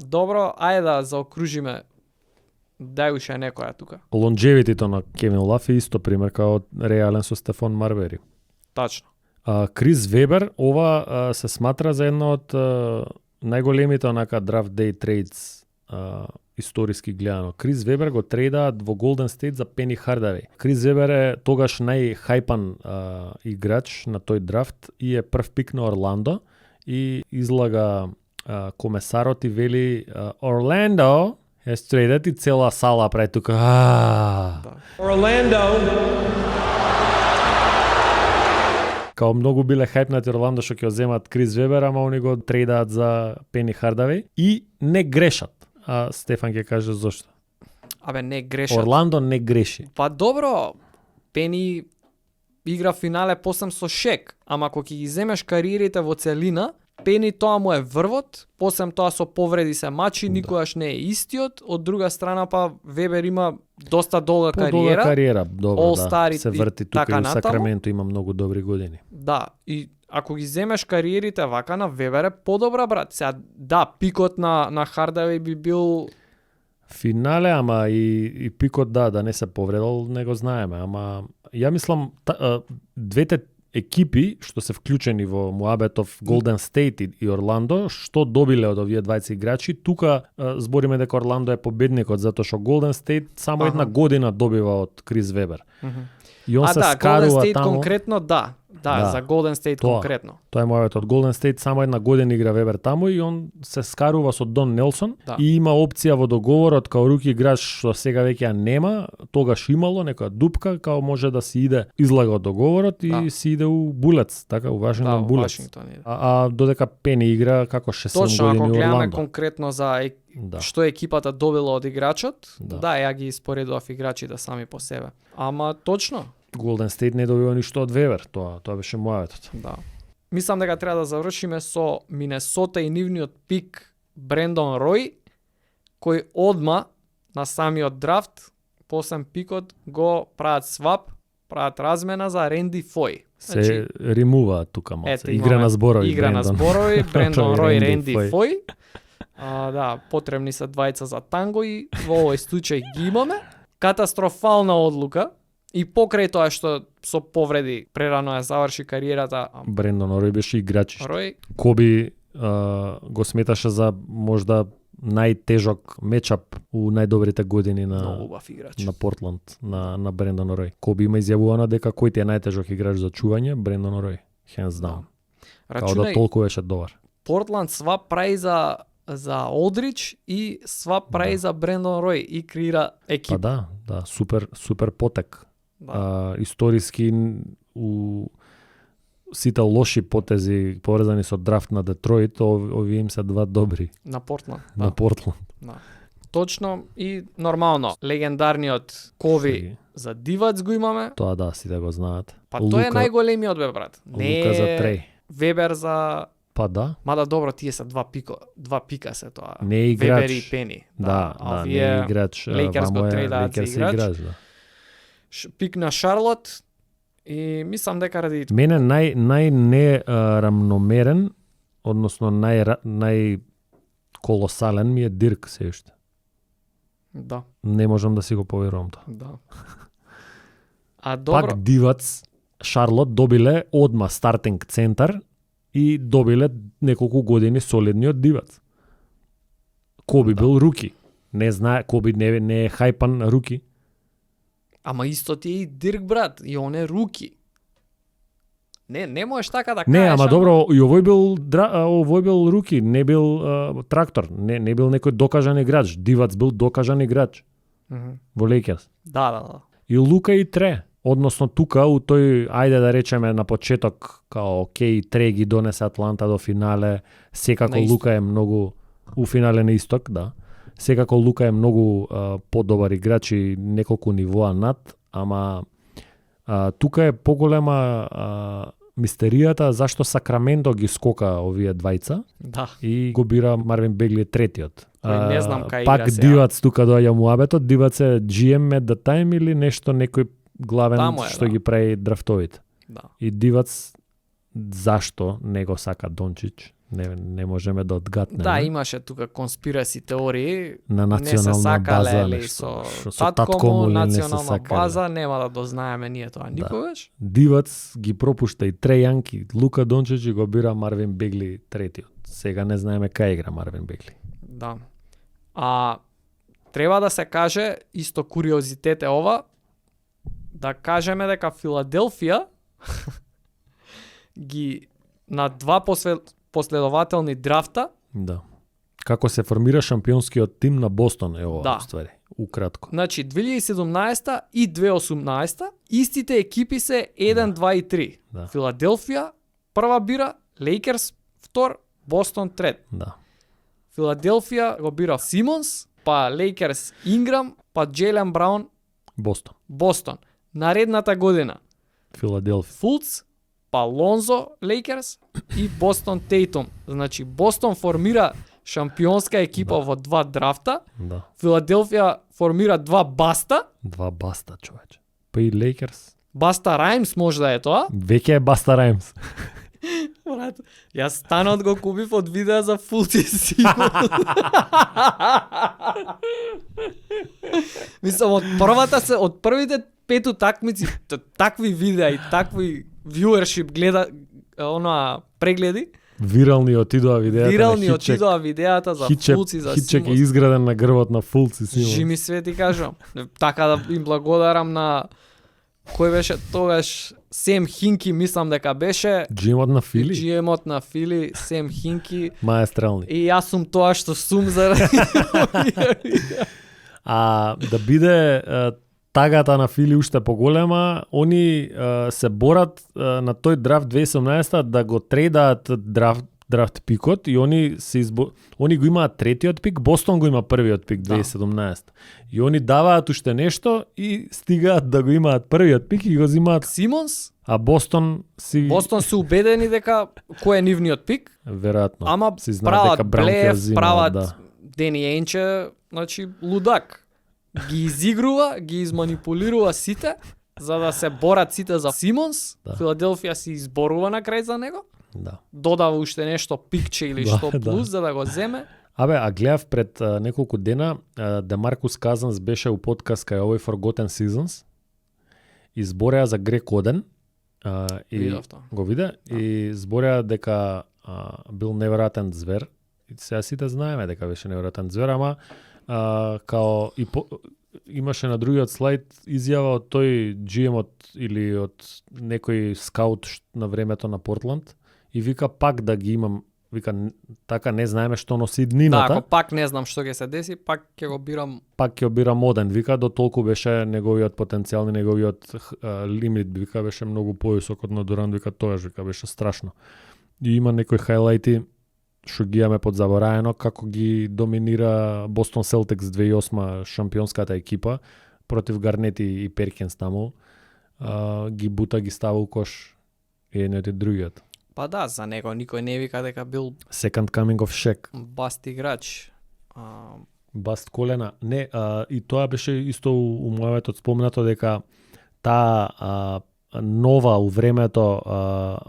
Добро, ајде да заокружиме. Дај уште некоја тука. Лонџевитито на Кевин Лав е исто пример као реален со Стефон Марбери. Тачно. Крис Вебер, ова се сматра за една од најголемите онака draft day trades историски гледано. Крис Вебер го трейдаат во Голден Стейт за Пени Хардавеј. Крис Вебер е тогаш најхајпан играч на тој драфт и е прв пик на Орландо и излага комесарот и вели Орландо е трейдат и цела сала прави тука. Да. Orlando. Као многу биле хајпнати Орландо што ќе земат Крис Вебер, ама они го трейдаат за Пени Хардавеј и не грешат. А Стефан ќе каже зошто. Абе, не грешат. Орландо не греши. Па добро, Пени игра финале посам со Шек, ама ако ќе ги земеш кариерите во целина, Пени тоа му е врвот, посем тоа со повреди се мачи, никогаш не е истиот, од друга страна па Вебер има доста долга Подолга кариера, добро, All-Star да. Се и врти тука така и натаму. Сакраменто има многу добри години. Да, и ако ги земеш кариерите вака на Вебер е подобра, брат. Сега, да, пикот на Хардавеј би бил Финале, ама и пикот да не се повредил, не го знаеме, ама ја мислам двете екипи што се вклучени во муабетов Голден Стейт и Орландо, што добиле од овие двајца играчи, тука збориме дека Орландо е победникот затоа што Голден Стейт само една година добива од Крис Вебер. И он се да, Golden скарува State таму. конкретно да, за Golden State Тоа. конкретно. Тоа е мојот од Голден Стейт, само една година игра Вебер таму и он се скарува со Дон Нелсон Да. и има опција во договорот као руки играч што сега веќе ја нема, тогаш имало некоја дупка као може да си иде излага од договорот и Да. си иде у Булец, така у Да, Вашингтон во Булец. Вашингтон иде. А додека Пени игра како 6-7 Точно, ако години у гледаме Орландо. конкретно за Да. што екипата добила од играчот, Да. да, ја ги испоредував играчите сами по себе. Ама точно, Голден Стейт не добива ништо од Вебер, тоа беше мојот. да. Мислам дека треба да завршиме со Минесота и нивниот пик Брендон Рој, кој одма на самиот драфт, посем пикот го прават свап, прават размена за Ренди Фој. Се римуваат тука малце. Ете, Игра имаме на зборови. Игра на Брендон. зборови, Брендон Тој Рој, Ренди Ренди Фој. Фој. Да, потребни се двајца за танго и во овој случај ги имаме. Катастрофална одлука и покрај тоа што со повреди прерано ја заврши кариерата, Брендон Рој беше играч. Рој, Коби го сметаше за можда најтежок мечап у најдобрите години многу на убав играч. на Портланд, на Брендон Рој. Коби има изјавувано дека кој ти е најтежок играч за чување, Брендон Рој. Hands down. Као да Рачунај, толку беше добар. Портланд свап прави за Олдрич и свап прави за Брендон Рој и креира Па екипа. да, супер потек. Да. Историски у сите лоши потези поврзани со драфт на Детройт, овие им се два добри На Портланд. на Портланд. Да. Точно и нормално. Легендарниот Кови Сега. за Дивац го имаме. Тоа да, сите го знаат. Па тој е најголемиот бе брат. Не Лука за е Трей. Вебер за Па да, Мада добро, тие се два пика се тоа. не е играч. Вебер и Пени. Да, а не е играч. Лейкерс го вамо е трейдаат за Лейкерс играч. да. Пик на Шарлот и мислам дека ради Мене нај не рамномерен, односно нај колосален ми е Дирк се уште. да, Не можам да си го поверувам тоа. да. А добро, Пак Дивац, Шарлот добиле одма стартинг центар и добиле неколку години солидни од Дивац. Коби бил руки. Не знае, Коби не е хајпан руки. Ама исто ти е и Дирк, брат, и он е руки. Не можеш така да кажеш. Не, ама добро, и овој бил руки, не бил трактор, не бил некој докажан играч. Дивац бил докажан играч во Лейкерс. Да. И Лука и Тре. Односно тука у тој, ајде да речеме на почеток, као окей, Тре ги донесе Атланта до финале, секако Лука е многу у финале на исток, да. Секако Лука е многу подобар играч и неколку нивоа над, ама тука е поголема мистеријата зашто Сакраменто ги скока овие двајца. Да. И го бира Марвин Бегли третиот. Не знам кај пак игра сега. Дивац тука доаѓа муабетот, Дивац е GM at the time или нешто некој главен што ги прави драфтовите. Да. И Дивац зашто не го сака Дончич? Не можеме да одгатнеме. Да, имаше тука конспираси теории. На не се национална сакале база или нешто, со таткому не се национална сакале. база, нема да дознаеме ние тоа никогаш. Дивац ги пропушта и Тре Јанки, Лука Дончич и го бира Марвин Бегли третиот. Сега не знаеме кај игра Марвин Бегли. Да. Треба да се каже, исто куриозитет е ова, да кажеме дека Филаделфија ги на два последователни драфта. Да. Како се формира шампионскиот тим на Бостон е ова, Да. ствари, ukratko. Значи 2017 и 2018 истите екипи се 1, 2 и 3. Да. Филаделфија прва бира, Лейкерс втор, Бостон трет. Да. Филаделфија го бира Симонс, па Лейкерс Инграм, па Джейлен Браун Бостон. Бостон. Наредната година Филаделфија. Фулц, па Лонзо Лейкерс и Бостон Тейтум. Значи Бостон формира шампионска екипа во два драфта. Да. Филаделфија формира два баста. Два баста, човече. Па и Лейкерс. Баста Раймс може да е тоа. Веќе е Баста Раймс. Брат, јас станот го купив од видеа за Фулц и Симонс. Мислам, од првите 5 утакмици, такви видеа и такви viewership прегледи. Вирални отидоа видеата Вирални на Хитчек. отидоа видеата за Фулц и за Хитчек е Симонс. изграден на грбот на Фулц и Симонс. Жими свети кажам. Така да им благодарам на кој беше тогаш Сем Хинки, мислам дека беше GM-от на Фили. GM-от на Фили, Сем Хинки. Маестрални. И јас сум тоа што сум заради. Да биде тагата на Фили уште поголема, они се борат на тој драфт 2018 да го трейдаат драфт пикот и они го имаат третиот пик, Бостон го има првиот пик 2017. И они даваат уште нешто и стигаат да го имаат првиот пик и го земаат. Симонс, А Бостон се убедени дека кој е нивниот пик, веројатно ама си знаат дека прават Браун ќе блеф, зима, прават да. Дени Енче, значи лудак. Ги изигрува, ги изманипулирува сите, за да се борат сите за Симонс. Да. Филаделфија си изборува на крај за него. Да. Додава уште нешто пикче или Да, што да. плюс за да го земе. А гледав пред неколку дена, Демаркус Казанс беше у подкаст кај овој Forgotten Seasons. Избореа за Грег Оден. И Видов тоа. го виде и збореа дека бил неверојатен звер. И сега сите знаеме дека беше неверојатен звер, ама као имаше на другиот слайд изјава од тој GM-от или од некој скаут на времето на Портланд и вика пак да ги имам, вика така не знаеме што носи Да, днината. ако пак не знам што ќе се деси, пак ќе го бирам. Пак ќе обирам Оден, вика, до толку беше неговиот потенцијал и неговиот лимит, вика, беше многу повисок од на Дуран, вика, тоа вика, беше страшно. И има некои хајлајти што ги имаме подзабораено, како ги доминира Бостон Селтикс 2008 шампионската екипа против Гарнети и Перкинс таму. Ги бута, ги става у кош едниот и другиот. Па да, за него никој не вика дека бил Second coming of Shaq. баст играч. Баст колена. Не, и тоа беше исто у мојот спомнато дека таа нова у времето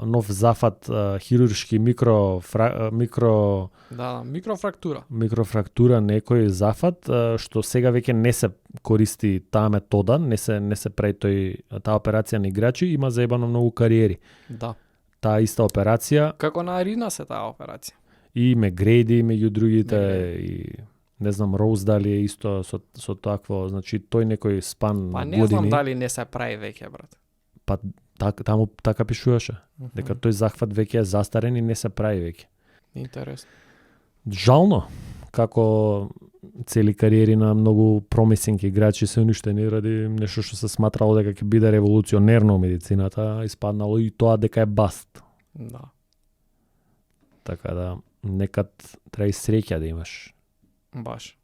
нов зафат хируршки микрофрактура некој зафат што сега веќе не се користи таа метода, не се прави таа операција на играчи, има заебано многу кариери. Да. таа иста операција Како на Арина се таа операција? и Мегреди меѓу другите Мегреди. и не знам Роуз дали е исто со такво, значи тој некој спан Па не години. знам дали не се прави веќе, брат. Па таму така пишуваше дека тој захват веќе е застарен и не се прави веќе. Интересно. Жално како цели кариери на многу промисинг играчи се уништени ради нешто што се сматрало дека ќе биде револуционерно у медицината, испаднало и тоа дека е баст. Да. Така да некад треба и среќа да имаш. Баш.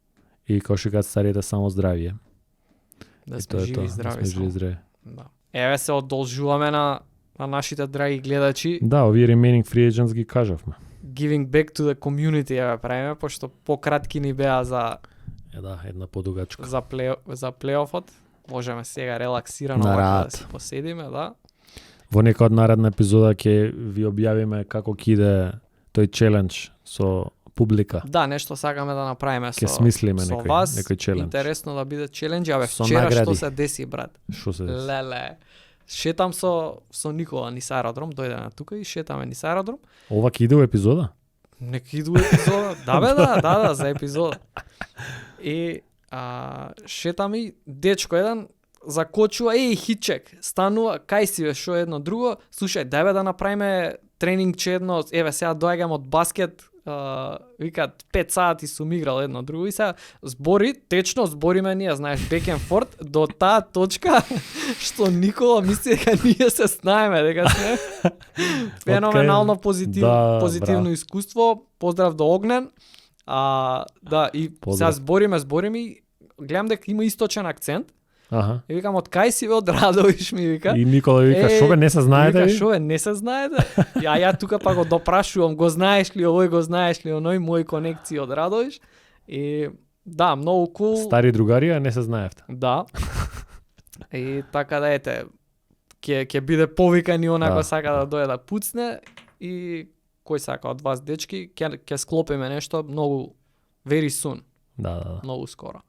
И како што кажат старите само здравје. Да И сме тоа е живи тоа, и здрави. да сме живи само. и здрави. Да. Еве се одолжуваме на нашите драги гледачи. Да, овие remaining free agents ги кажавме. Giving back to the community еве правиме, пошто пократки ни беа за Да, една подугачка. за плейофот. Можеме сега релаксирано На вака да раат. си поседиме, да. Во нека од наредна епизода ќе ви објавиме како ќе иде тој челендж со публика. Да, нешто сакаме да направиме Ќе со смислиме со некој вас. некој челендж. Интересно да биде челендж, абе Со вчера што награди. се деси, брат? Што се деси? Леле. Шетам со Никола низ аеродром, дојде на тука и шетаме низ аеродром. Ова ќе иде у епизода? Нека иду епизода. Да бе, да, за епизода. И шетам и дечко еден закочува, хитчек, станува, кај си бе, шо едно друго, слушај, дај бе да направиме тренингче едно, еве сега доаѓам од баскет, викаат 5 сати сум играл едно друго и сега течно збориме ние, знаеш, back and forth до таа точка што Никола мисли дека ние се знаеме, дека сме феноменално позитивно бра. искуство. Поздрав до Огнен. Да, и Поздрав. сега збориме и гледам дека има источен акцент. Аха. И викам, од кај си бе, од Радовиш ми вика. И Никола вика, шо бе, не се знаете Вика, ви? шо бе, не се знаете? Ја тука па го допрашувам, го знаеш ли овој, го знаеш ли оној, мои конекции од Радовиш. И да, многу кул. Стари другари, а не се знаевте. Да. И така да ете, ќе биде повикан и онако Да. сака да дојде да пуцне и кој сака од вас дечки, ќе склопиме нешто многу very soon, Да. многу скоро.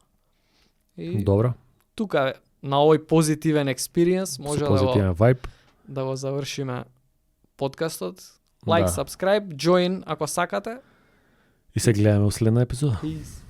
И Добро. тука на овој позитивен експириенс може Со да го, позитивен вајб. да го завршиме подкастот. Like, Да. subscribe, join ако сакате. И се гледаме у следна епизода. Peace.